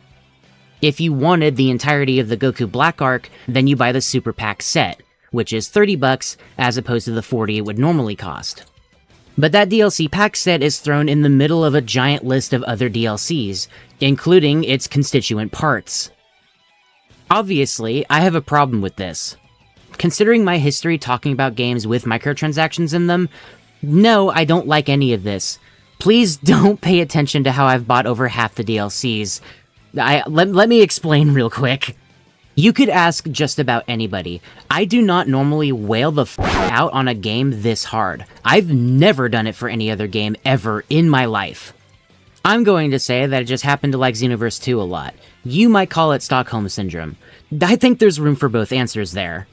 A: If you wanted the entirety of the Goku Black arc, then you buy the Super Pack set, which is $30 as opposed to the $40 it would normally cost. But that DLC pack set is thrown in the middle of a giant list of other DLCs, including its constituent parts. Obviously, I have a problem with this. Considering my history talking about games with microtransactions in them, no, I don't like any of this. Please don't pay attention to how I've bought over half the DLCs. Let me explain real quick. You could ask just about anybody. I do not normally wail the out on a game this hard. I've never done it for any other game ever in my life. I'm going to say that I just happen to like Xenoverse 2 a lot. You might call it Stockholm Syndrome. I think there's room for both answers there.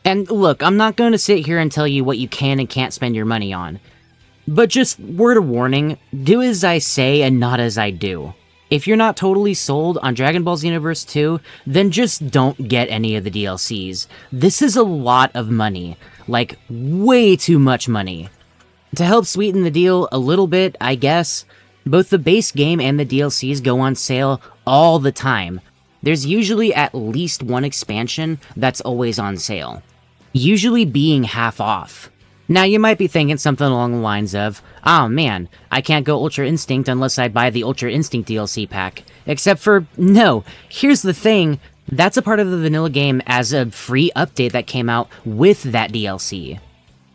A: And look, I'm not going to sit here and tell you what you can and can't spend your money on. But just word of warning, do as I say and not as I do. If you're not totally sold on Dragon Ball Xenoverse 2, then just don't get any of the DLCs. This is a lot of money. Like, way too much money. To help sweeten the deal a little bit, I guess, both the base game and the DLCs go on sale all the time. There's usually at least one expansion that's always on sale, usually being half off. Now, you might be thinking something along the lines of, oh man, I can't go Ultra Instinct unless I buy the Ultra Instinct DLC pack. Except for, no, here's the thing, that's a part of the vanilla game as a free update that came out with that DLC,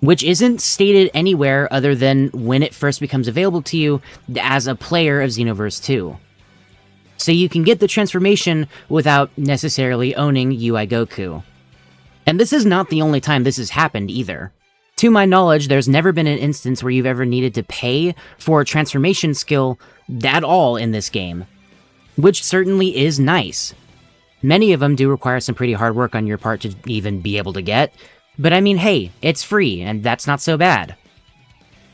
A: which isn't stated anywhere other than when it first becomes available to you as a player of Xenoverse 2. So you can get the transformation without necessarily owning UI Goku. And this is not the only time this has happened either. To my knowledge, there's never been an instance where you've ever needed to pay for a transformation skill at all in this game, which certainly is nice. Many of them do require some pretty hard work on your part to even be able to get, but I mean, hey, it's free, and that's not so bad.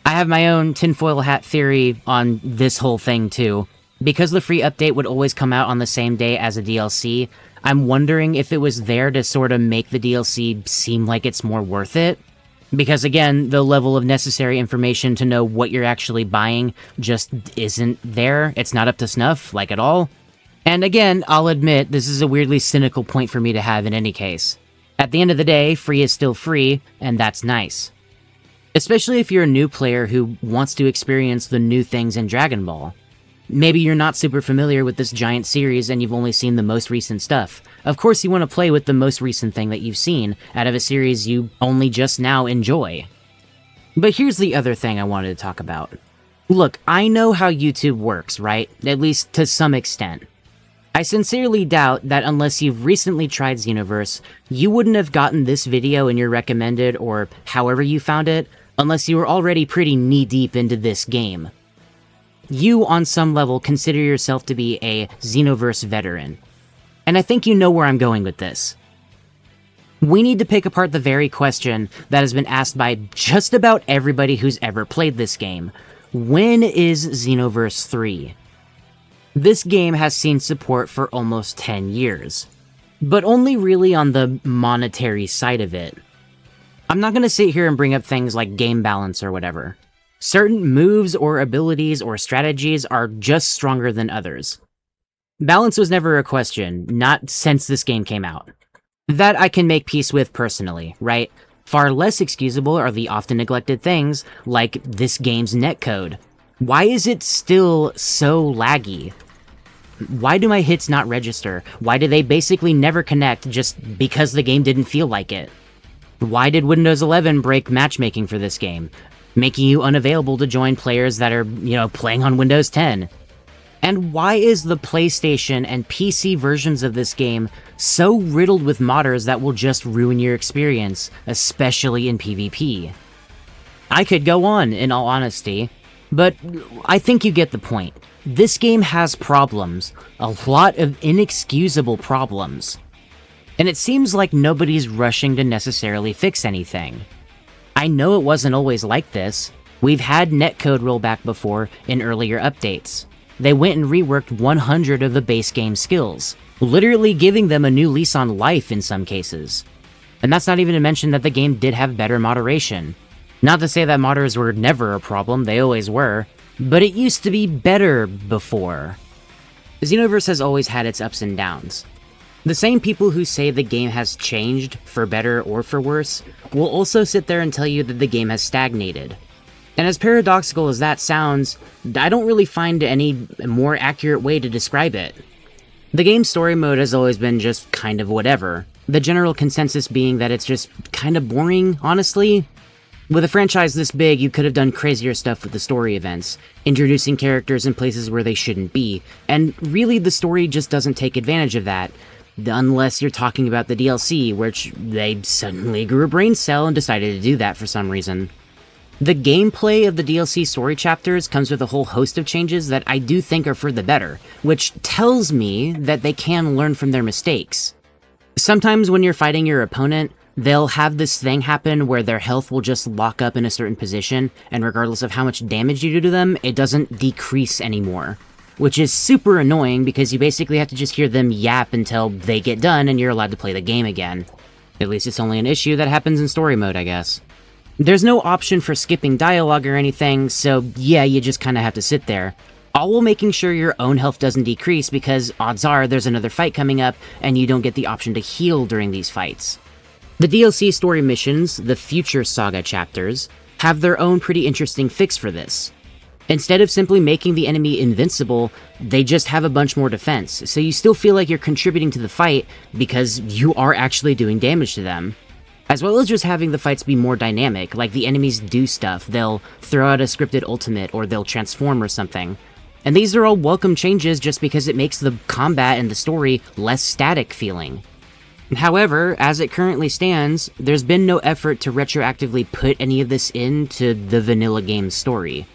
A: I have my own tinfoil hat theory on this whole thing too. Because the free update would always come out on the same day as a DLC, I'm wondering if it was there to sort of make the DLC seem like it's more worth it. Because again, the level of necessary information to know what you're actually buying just isn't there. It's not up to snuff, like at all. And again, I'll admit, this is a weirdly cynical point for me to have in any case. At the end of the day, free is still free, and that's nice. Especially if you're a new player who wants to experience the new things in Dragon Ball. Maybe you're not super familiar with this giant series and you've only seen the most recent stuff. Of course you want to play with the most recent thing that you've seen out of a series you only just now enjoy. But here's the other thing I wanted to talk about. Look, I know how YouTube works, right? At least to some extent. I sincerely doubt that unless you've recently tried Xenoverse, you wouldn't have gotten this video in your recommended or however you found it, unless you were already pretty knee-deep into this game. You, on some level, consider yourself to be a Xenoverse veteran. And I think you know where I'm going with this. We need to pick apart the very question that has been asked by just about everybody who's ever played this game. When is Xenoverse 3? This game has seen support for almost 10 years, but only really on the monetary side of it. I'm not going to sit here and bring up things like game balance or whatever. Certain moves or abilities or strategies are just stronger than others. Balance was never a question, not since this game came out. That I can make peace with personally, right? Far less excusable are the often neglected things, like this game's netcode. Why is it still so laggy? Why do my hits not register? Why do they basically never connect just because the game didn't feel like it? Why did Windows 11 break matchmaking for this game, making you unavailable to join players that are, playing on Windows 10? And why is the PlayStation and PC versions of this game so riddled with modders that will just ruin your experience, especially in PvP? I could go on, in all honesty, but I think you get the point. This game has problems, a lot of inexcusable problems. And it seems like nobody's rushing to necessarily fix anything. I know it wasn't always like this. We've had netcode rollback before in earlier updates. They went and reworked 100 of the base game skills, literally giving them a new lease on life in some cases. And that's not even to mention that the game did have better moderation. Not to say that modders were never a problem, they always were, but it used to be better before. Xenoverse has always had its ups and downs. The same people who say the game has changed, for better or for worse, will also sit there and tell you that the game has stagnated. And as paradoxical as that sounds, I don't really find any more accurate way to describe it. The game's story mode has always been just kind of whatever, the general consensus being that it's just kind of boring, honestly. With a franchise this big, you could have done crazier stuff with the story events, introducing characters in places where they shouldn't be, and really the story just doesn't take advantage of that, unless you're talking about the DLC, which they suddenly grew a brain cell and decided to do that for some reason. The gameplay of the DLC story chapters comes with a whole host of changes that I do think are for the better, which tells me that they can learn from their mistakes. Sometimes when you're fighting your opponent, they'll have this thing happen where their health will just lock up in a certain position, and regardless of how much damage you do to them, it doesn't decrease anymore. Which is super annoying because you basically have to just hear them yap until they get done and you're allowed to play the game again. At least it's only an issue that happens in story mode, I guess. There's no option for skipping dialogue or anything, so yeah, you just kinda have to sit there. All while making sure your own health doesn't decrease because odds are there's another fight coming up and you don't get the option to heal during these fights. The DLC story missions, the Future Saga chapters, have their own pretty interesting fix for this. Instead of simply making the enemy invincible, they just have a bunch more defense, so you still feel like you're contributing to the fight because you are actually doing damage to them. As well as just having the fights be more dynamic, like the enemies do stuff, they'll throw out a scripted ultimate or they'll transform or something. And these are all welcome changes just because it makes the combat and the story less static feeling. However, as it currently stands, there's been no effort to retroactively put any of this into the vanilla game's story.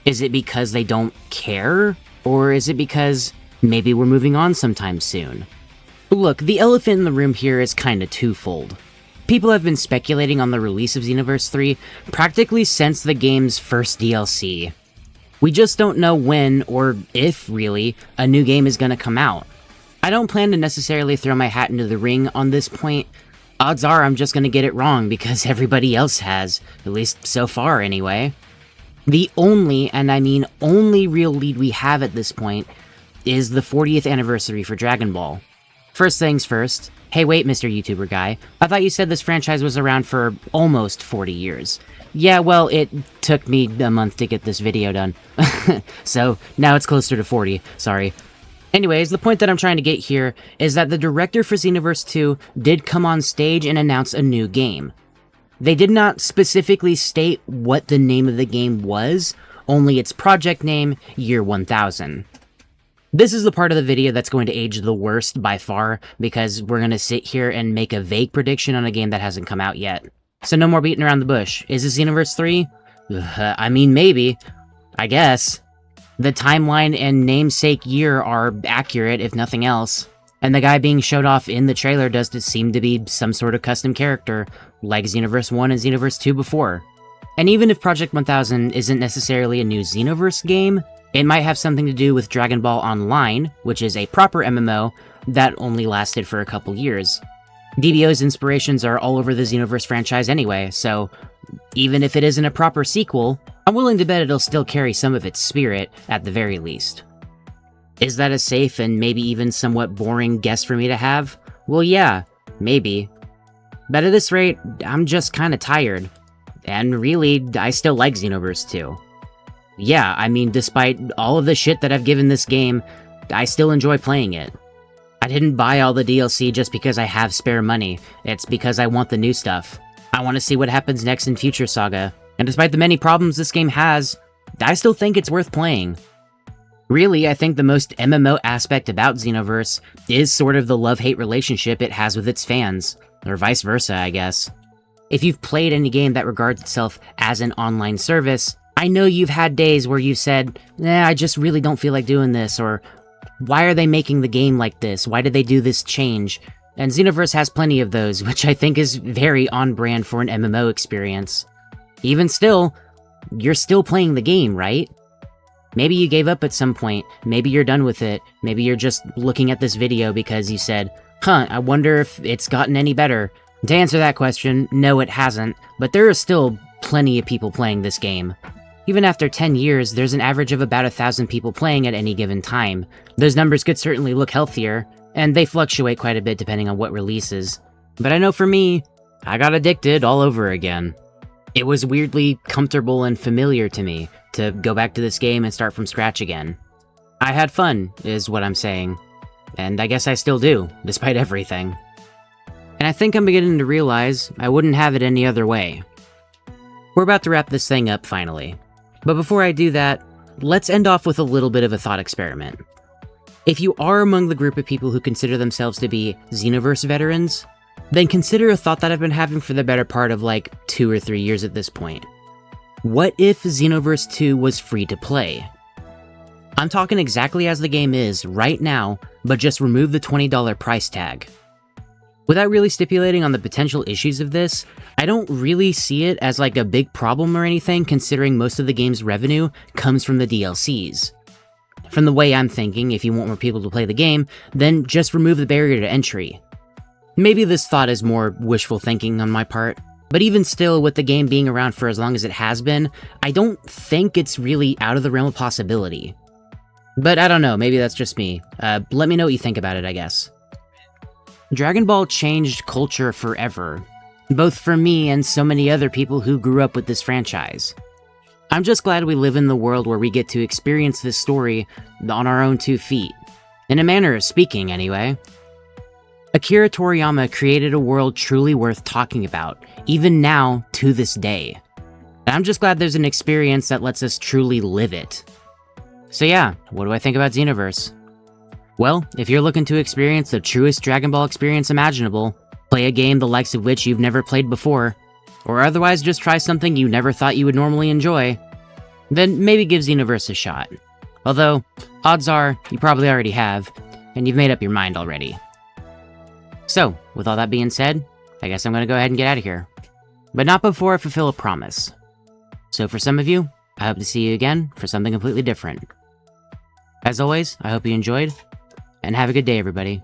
A: Is it because they don't care? Or is it because maybe we're moving on sometime soon? Look, the elephant in the room here is kinda twofold. People have been speculating on the release of Xenoverse 3 practically since the game's first DLC. We just don't know when, or if really, a new game is gonna come out. I don't plan to necessarily throw my hat into the ring on this point. Odds are I'm just gonna get it wrong because everybody else has, at least so far anyway. The only, and I mean only real lead we have at this point is the 40th anniversary for Dragon Ball. First things first, hey wait Mr. YouTuber guy, I thought you said this franchise was around for almost 40 years. Yeah, well, it took me a month to get this video done. So, now it's closer to 40, sorry. Anyways, the point that I'm trying to get here is that the director for Xenoverse 2 did come on stage and announce a new game. They did not specifically state what the name of the game was, only its project name, Year 1000. This is the part of the video that's going to age the worst by far, because we're going to sit here and make a vague prediction on a game that hasn't come out yet. So no more beating around the bush. Is this Xenoverse 3? I mean, maybe. I guess. The timeline and namesake year are accurate, if nothing else. And the guy being showed off in the trailer does seem to be some sort of custom character, like Xenoverse 1 and Xenoverse 2 before. And even if Project 1000 isn't necessarily a new Xenoverse game, it might have something to do with Dragon Ball Online, which is a proper MMO that only lasted for a couple years. DBO's inspirations are all over the Xenoverse franchise anyway, so even if it isn't a proper sequel, I'm willing to bet it'll still carry some of its spirit, at the very least. Is that a safe and maybe even somewhat boring guess for me to have? Well yeah, maybe. But at this rate, I'm just kinda tired. And really, I still like Xenoverse 2. Yeah, I mean, despite all of the shit that I've given this game, I still enjoy playing it. I didn't buy all the DLC just because I have spare money, it's because I want the new stuff. I want to see what happens next in Future Saga, and despite the many problems this game has, I still think it's worth playing. Really, I think the most MMO aspect about Xenoverse is sort of the love-hate relationship it has with its fans, or vice versa, I guess. If you've played any game that regards itself as an online service, I know you've had days where you've said, I just really don't feel like doing this, or why are they making the game like this? Why did they do this change? And Xenoverse has plenty of those, which I think is very on-brand for an MMO experience. Even still, you're still playing the game, right? Maybe you gave up at some point, maybe you're done with it, maybe you're just looking at this video because you said, I wonder if it's gotten any better. To answer that question, no it hasn't, but there are still plenty of people playing this game. Even after 10 years, there's an average of about 1,000 people playing at any given time. Those numbers could certainly look healthier, and they fluctuate quite a bit depending on what releases. But I know for me, I got addicted all over again. It was weirdly comfortable and familiar to me to go back to this game and start from scratch again. I had fun, is what I'm saying. And I guess I still do, despite everything. And I think I'm beginning to realize I wouldn't have it any other way. We're about to wrap this thing up finally. But before I do that, let's end off with a little bit of a thought experiment. If you are among the group of people who consider themselves to be Xenoverse veterans, then consider a thought that I've been having for the better part of like 2 or 3 years at this point. What if Xenoverse 2 was free to play? I'm talking exactly as the game is right now, but just remove the $20 price tag. Without really stipulating on the potential issues of this, I don't really see it as like a big problem or anything considering most of the game's revenue comes from the DLCs. From the way I'm thinking, if you want more people to play the game, then just remove the barrier to entry. Maybe this thought is more wishful thinking on my part, but even still, with the game being around for as long as it has been, I don't think it's really out of the realm of possibility. But I don't know, maybe that's just me. Let me know what you think about it, I guess. Dragon Ball changed culture forever, both for me and so many other people who grew up with this franchise. I'm just glad we live in the world where we get to experience this story on our own 2 feet. In a manner of speaking, anyway. Akira Toriyama created a world truly worth talking about, even now, to this day. And I'm just glad there's an experience that lets us truly live it. So yeah, what do I think about Xenoverse? Well, if you're looking to experience the truest Dragon Ball experience imaginable, play a game the likes of which you've never played before, or otherwise just try something you never thought you would normally enjoy, then maybe give Xenoverse a shot. Although, odds are, you probably already have, and you've made up your mind already. So, with all that being said, I guess I'm gonna go ahead and get out of here. But not before I fulfill a promise. So for some of you, I hope to see you again for something completely different. As always, I hope you enjoyed, and have a good day, everybody.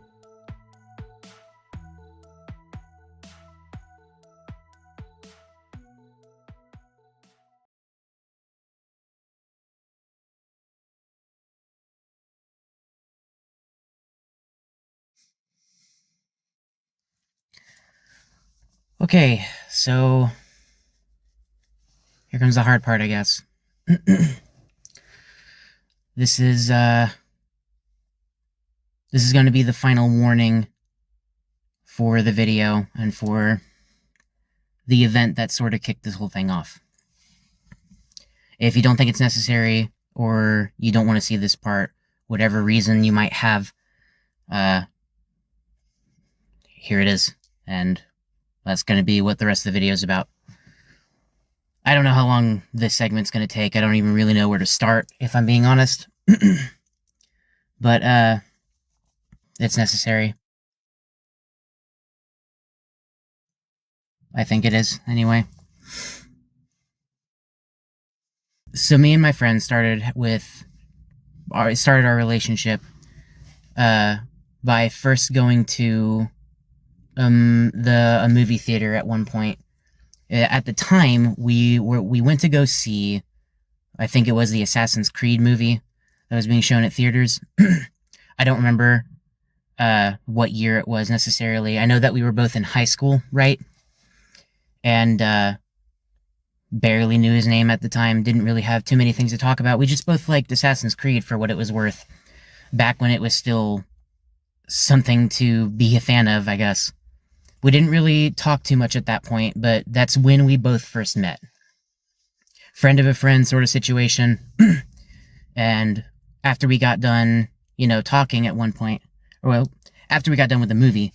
A: Okay, so here comes the hard part, I guess. This is going to be the final warning for the video and for the event that sort of kicked this whole thing off. If you don't think it's necessary, or you don't want to see this part, whatever reason you might have, here it is, and that's going to be what the rest of the video is about. I don't know how long this segment's going to take. I don't even really know where to start, if I'm being honest. But, it's necessary. I think it is, anyway. So me and my friend started our relationship, by first going to a movie theater at one point. At the time, we went to go see, I think it was the Assassin's Creed movie that was being shown at theaters. I don't remember what year it was necessarily. I know that we were both in high school, right? And barely knew his name at the time, didn't really have too many things to talk about. We just both liked Assassin's Creed for what it was worth, back when it was still something to be a fan of, I guess. We didn't really talk too much at that point, but that's when we both first met. Friend of a friend sort of situation. And after we got done, talking at one point, after we got done with the movie,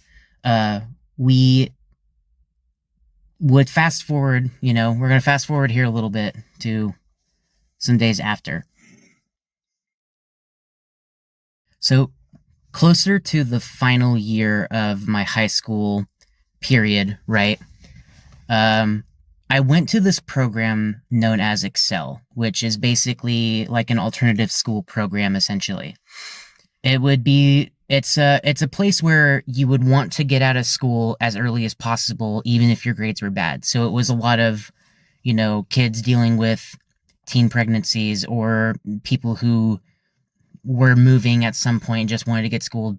A: we would fast forward, we're going to fast forward here a little bit to some days after. So, closer to the final year of my high school period, right? I went to this program known as Excel, which is basically like an alternative school program, essentially. It's a place where you would want to get out of school as early as possible, even if your grades were bad. So it was a lot of, kids dealing with teen pregnancies, or people who were moving at some point and just wanted to get school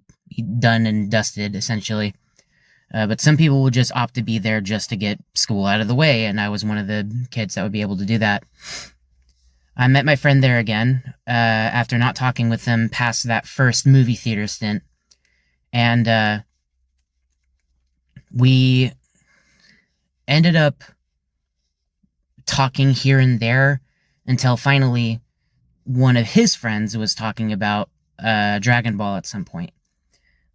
A: done and dusted, essentially. But some people would just opt to be there just to get school out of the way, and I was one of the kids that would be able to do that. I met my friend there again, after not talking with him past that first movie theater stint, and we ended up talking here and there until finally one of his friends was talking about Dragon Ball at some point.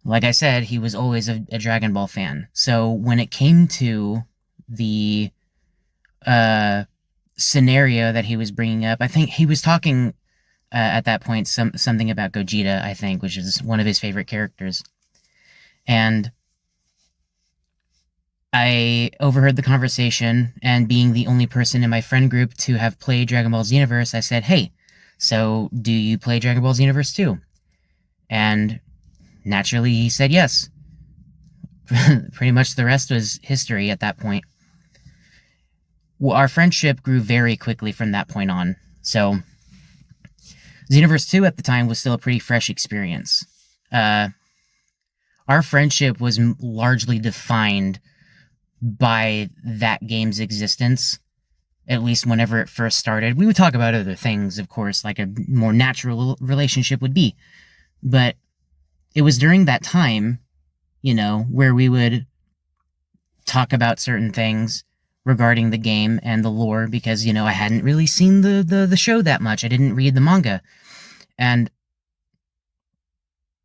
A: Like I said, he was always a Dragon Ball fan. So when it came to the scenario that he was bringing up, I think he was talking at that point something about Gogeta, I think, which is one of his favorite characters. And I overheard the conversation, and being the only person in my friend group to have played Dragon Ball Xenoverse, I said, "Hey, so do you play Dragon Ball Xenoverse too?" And naturally, he said yes. Pretty much the rest was history at that point. Well, our friendship grew very quickly from that point on. So, Xenoverse 2 at the time was still a pretty fresh experience. Our friendship was largely defined by that game's existence, at least whenever it first started. We would talk about other things, of course, like a more natural relationship would be. But it was during that time, where we would talk about certain things regarding the game and the lore, because, I hadn't really seen the show that much. I didn't read the manga. And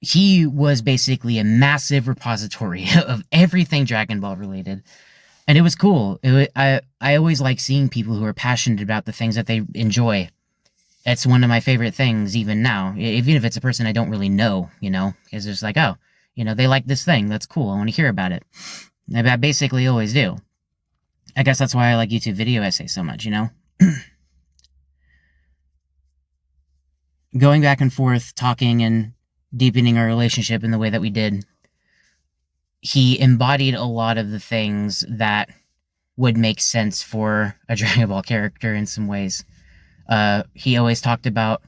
A: he was basically a massive repository of everything Dragon Ball related. And it was cool. I always like seeing people who are passionate about the things that they enjoy. It's one of my favorite things even now, even if it's a person I don't really know, it's just like, oh, they like this thing. That's cool. I want to hear about it. I basically always do. I guess that's why I like YouTube video essays so much, Going back and forth, talking and deepening our relationship in the way that we did, he embodied a lot of the things that would make sense for a Dragon Ball character in some ways. He always talked about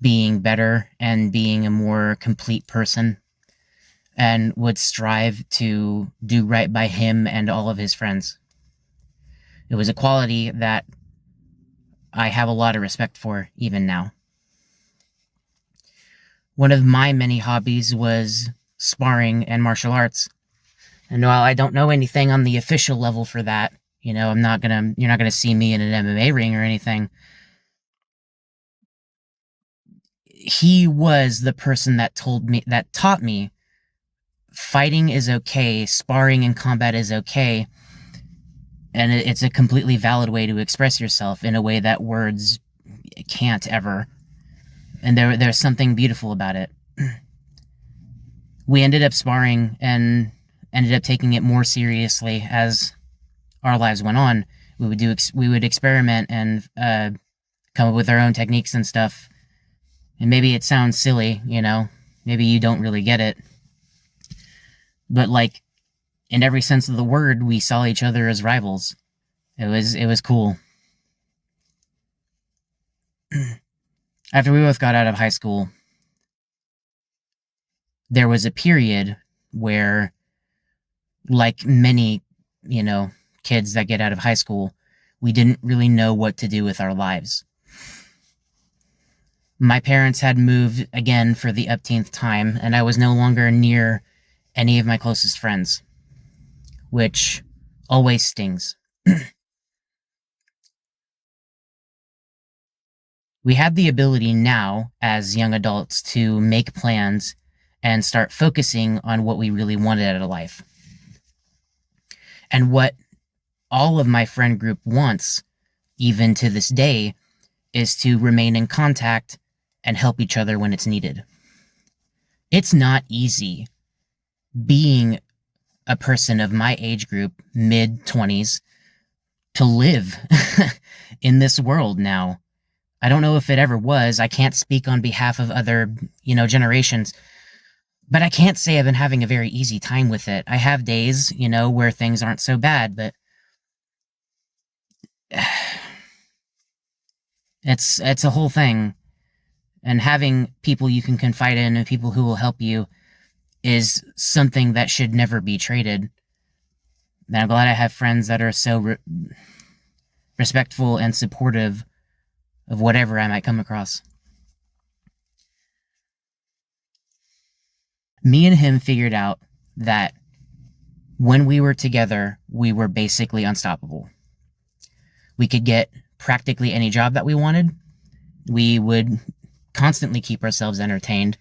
A: being better and being a more complete person, and would strive to do right by him and all of his friends. It was a quality that I have a lot of respect for even now. One of my many hobbies was sparring and martial arts. And while I don't know anything on the official level for that, you're not gonna see me in an MMA ring or anything. He was the person that taught me fighting is okay, sparring and combat is okay, and it's a completely valid way to express yourself in a way that words can't ever. And there's something beautiful about it. We ended up sparring and ended up taking it more seriously as our lives went on. We would experiment and come up with our own techniques and stuff. And maybe it sounds silly, maybe you don't really get it. But like, in every sense of the word, we saw each other as rivals. It was cool. After we both got out of high school, there was a period where, like many, kids that get out of high school, we didn't really know what to do with our lives. My parents had moved again for the upteenth time, and I was no longer near any of my closest friends, which always stings. We had the ability now, as young adults, to make plans and start focusing on what we really wanted out of life. And what all of my friend group wants, even to this day, is to remain in contact and help each other when it's needed. It's not easy being a person of my age group, mid-20s, to live in this world now. I don't know if it ever was. I can't speak on behalf of other, generations, but I can't say I've been having a very easy time with it. I have days, where things aren't so bad, but it's a whole thing. And having people you can confide in and people who will help you is something that should never be traded. And I'm glad I have friends that are so respectful and supportive of whatever I might come across. Me and him figured out that when we were together, we were basically unstoppable. We could get practically any job that we wanted. We would constantly keep ourselves entertained,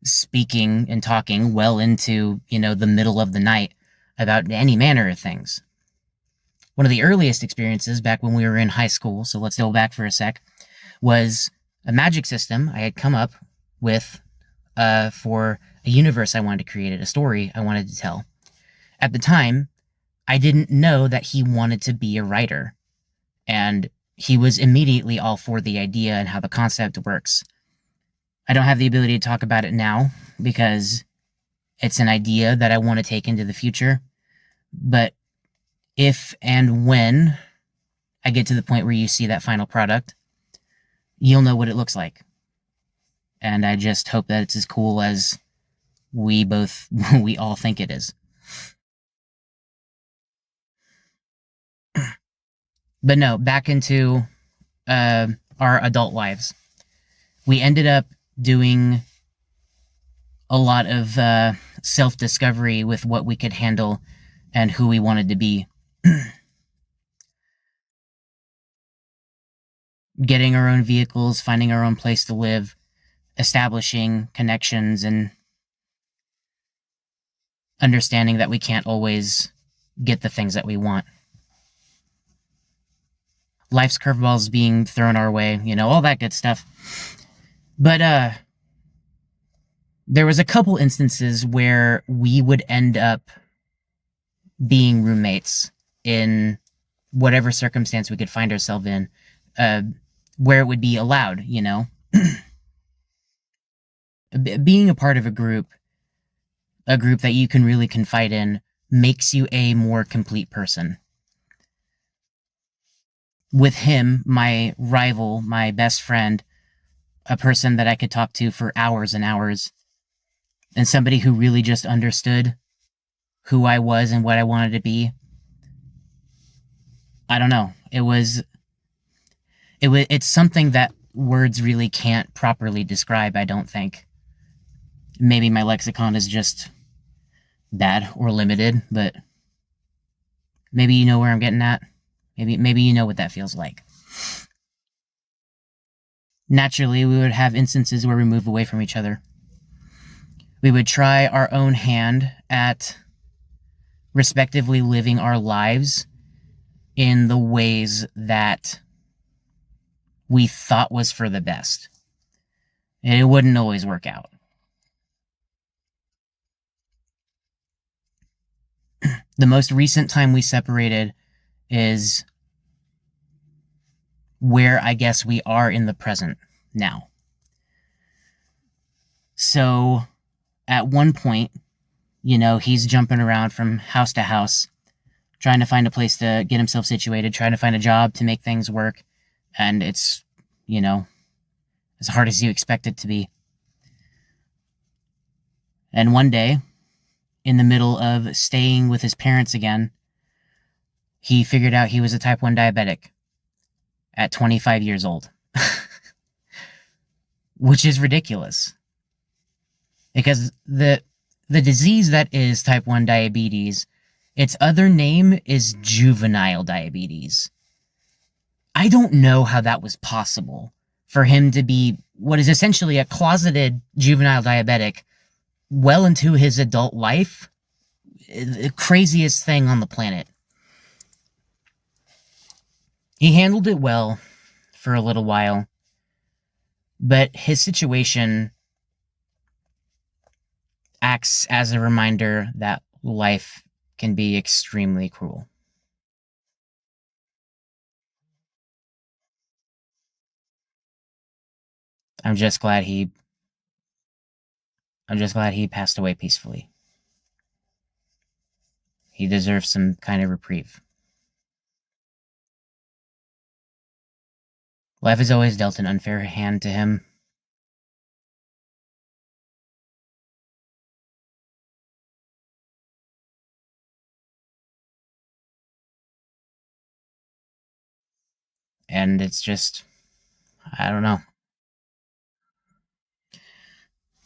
A: speaking and talking well into, the middle of the night about any manner of things. One of the earliest experiences back when we were in high school, so let's go back for a sec, was a magic system I had come up with for a universe I wanted to create, a story I wanted to tell. At the time, I didn't know that he wanted to be a writer, and he was immediately all for the idea and how the concept works. I don't have the ability to talk about it now because it's an idea that I want to take into the future, but if and when I get to the point where you see that final product, you'll know what it looks like. And I just hope that it's as cool as we all think it is. But no, back into our adult lives. We ended up doing a lot of self-discovery with what we could handle and who we wanted to be. Getting our own vehicles, finding our own place to live, establishing connections and understanding that we can't always get the things that we want. Life's curveballs being thrown our way, all that good stuff. But there was a couple instances where we would end up being roommates in whatever circumstance we could find ourselves in, where it would be allowed, Being a part of a group that you can really confide in, makes you a more complete person. With him, my rival, my best friend, a person that I could talk to for hours and hours, and somebody who really just understood who I was and what I wanted to be. I don't know. It's something that words really can't properly describe, I don't think. Maybe my lexicon is just bad or limited, but maybe you know where I'm getting at. Maybe you know what that feels like. Naturally, we would have instances where we move away from each other. We would try our own hand at respectively living our lives in the ways that we thought was for the best. And it wouldn't always work out. The most recent time we separated is where I guess we are in the present now. So, at one point, he's jumping around from house to house, trying to find a place to get himself situated, trying to find a job to make things work, and it's, as hard as you expect it to be. And one day, in the middle of staying with his parents again, he figured out he was a type 1 diabetic at 25 years old. Which is ridiculous. Because the disease that is type 1 diabetes, its other name is juvenile diabetes. I don't know how that was possible for him to be what is essentially a closeted juvenile diabetic well into his adult life. The craziest thing on the planet. He handled it well for a little while, but his situation acts as a reminder that life can be extremely cruel. I'm just glad he passed away peacefully. He deserves some kind of reprieve. Life has always dealt an unfair hand to him. And it's just, I don't know.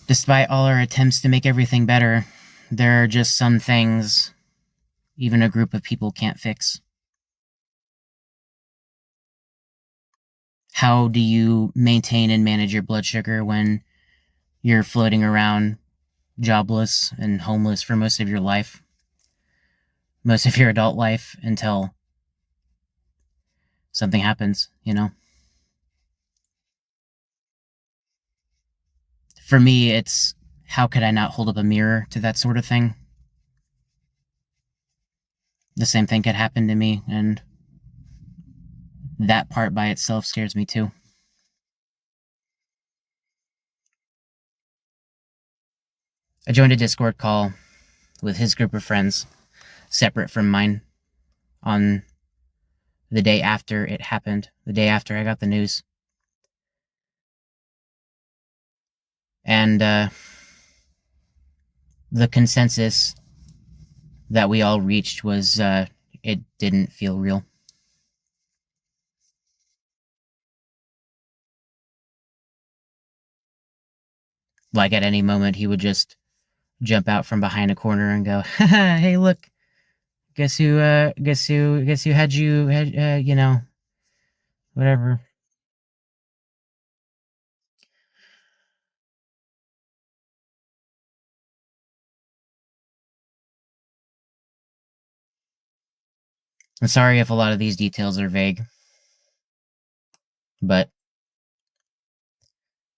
A: Despite all our attempts to make everything better, there are just some things even a group of people can't fix. How do you maintain and manage your blood sugar when you're floating around jobless and homeless for most of your life? Most of your adult life until something happens, For me, it's how could I not hold up a mirror to that sort of thing? The same thing could happen to me, and that part by itself scares me too. I joined a Discord call with his group of friends, separate from mine, on the day after it happened, the day after I got the news. And the consensus that we all reached was it didn't feel real. Like at any moment, he would just jump out from behind a corner and go, "Haha, hey, look, guess who had whatever." I'm sorry if a lot of these details are vague, but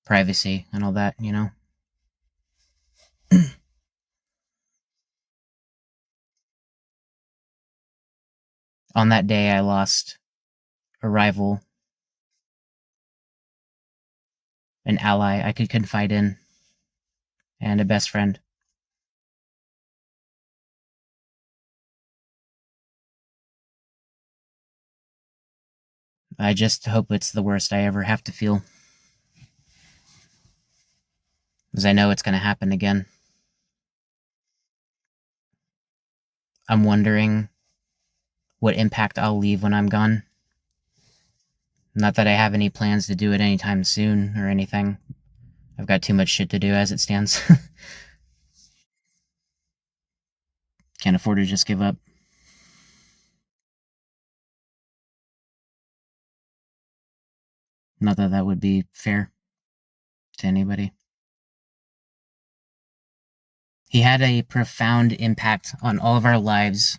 A: privacy and all that, you know? On that day, I lost a rival, an ally I could confide in, and a best friend. I just hope it's the worst I ever have to feel. Because I know it's going to happen again. I'm wondering what impact I'll leave when I'm gone. Not that I have any plans to do it anytime soon or anything. I've got too much shit to do as it stands. Can't afford to just give up. Not that that would be fair to anybody. He had a profound impact on all of our lives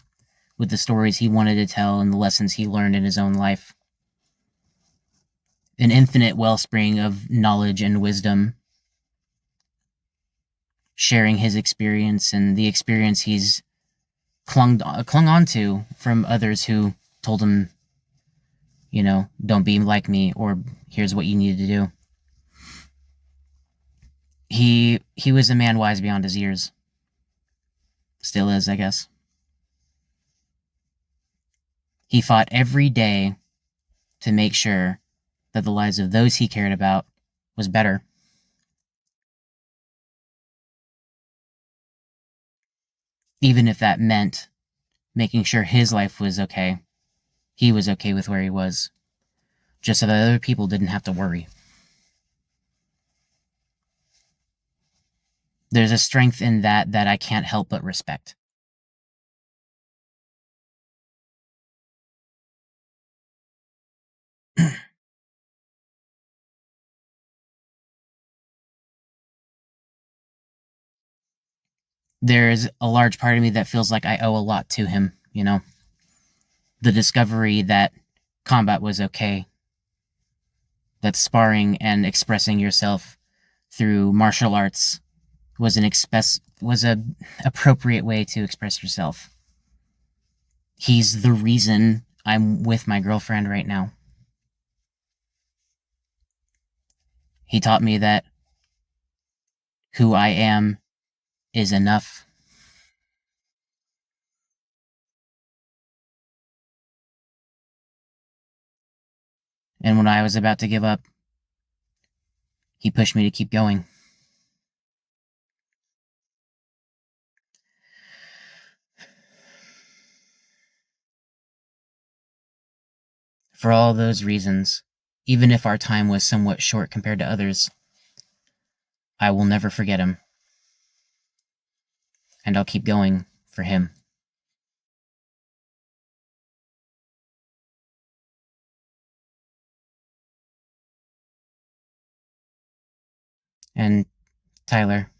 A: with the stories he wanted to tell and the lessons he learned in his own life. An infinite wellspring of knowledge and wisdom, sharing his experience and the experience he's clung on to from others who told him, you know, don't be like me, or here's what you need to do. He was a man wise beyond his years. Still is, I guess. He fought every day to make sure that the lives of those he cared about was better. Even if that meant making sure his life was okay, he was okay with where he was, just so that other people didn't have to worry. There's a strength in that I can't help but respect. There's a large part of me that feels like I owe a lot to him, you know? The discovery that combat was okay, that sparring and expressing yourself through martial arts was a appropriate way to express yourself. He's the reason I'm with my girlfriend right now. He taught me that who I am is enough. And when I was about to give up, he pushed me to keep going. For all those reasons, even if our time was somewhat short compared to others, I will never forget him. And I'll keep going for him. And Tyler,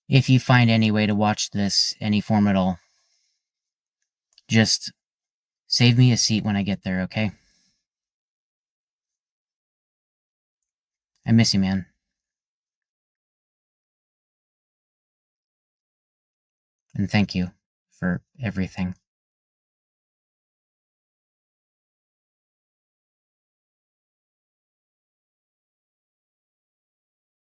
A: if you find any way to watch this any form at all, just save me a seat when I get there, okay? I miss you, man. And thank you for everything.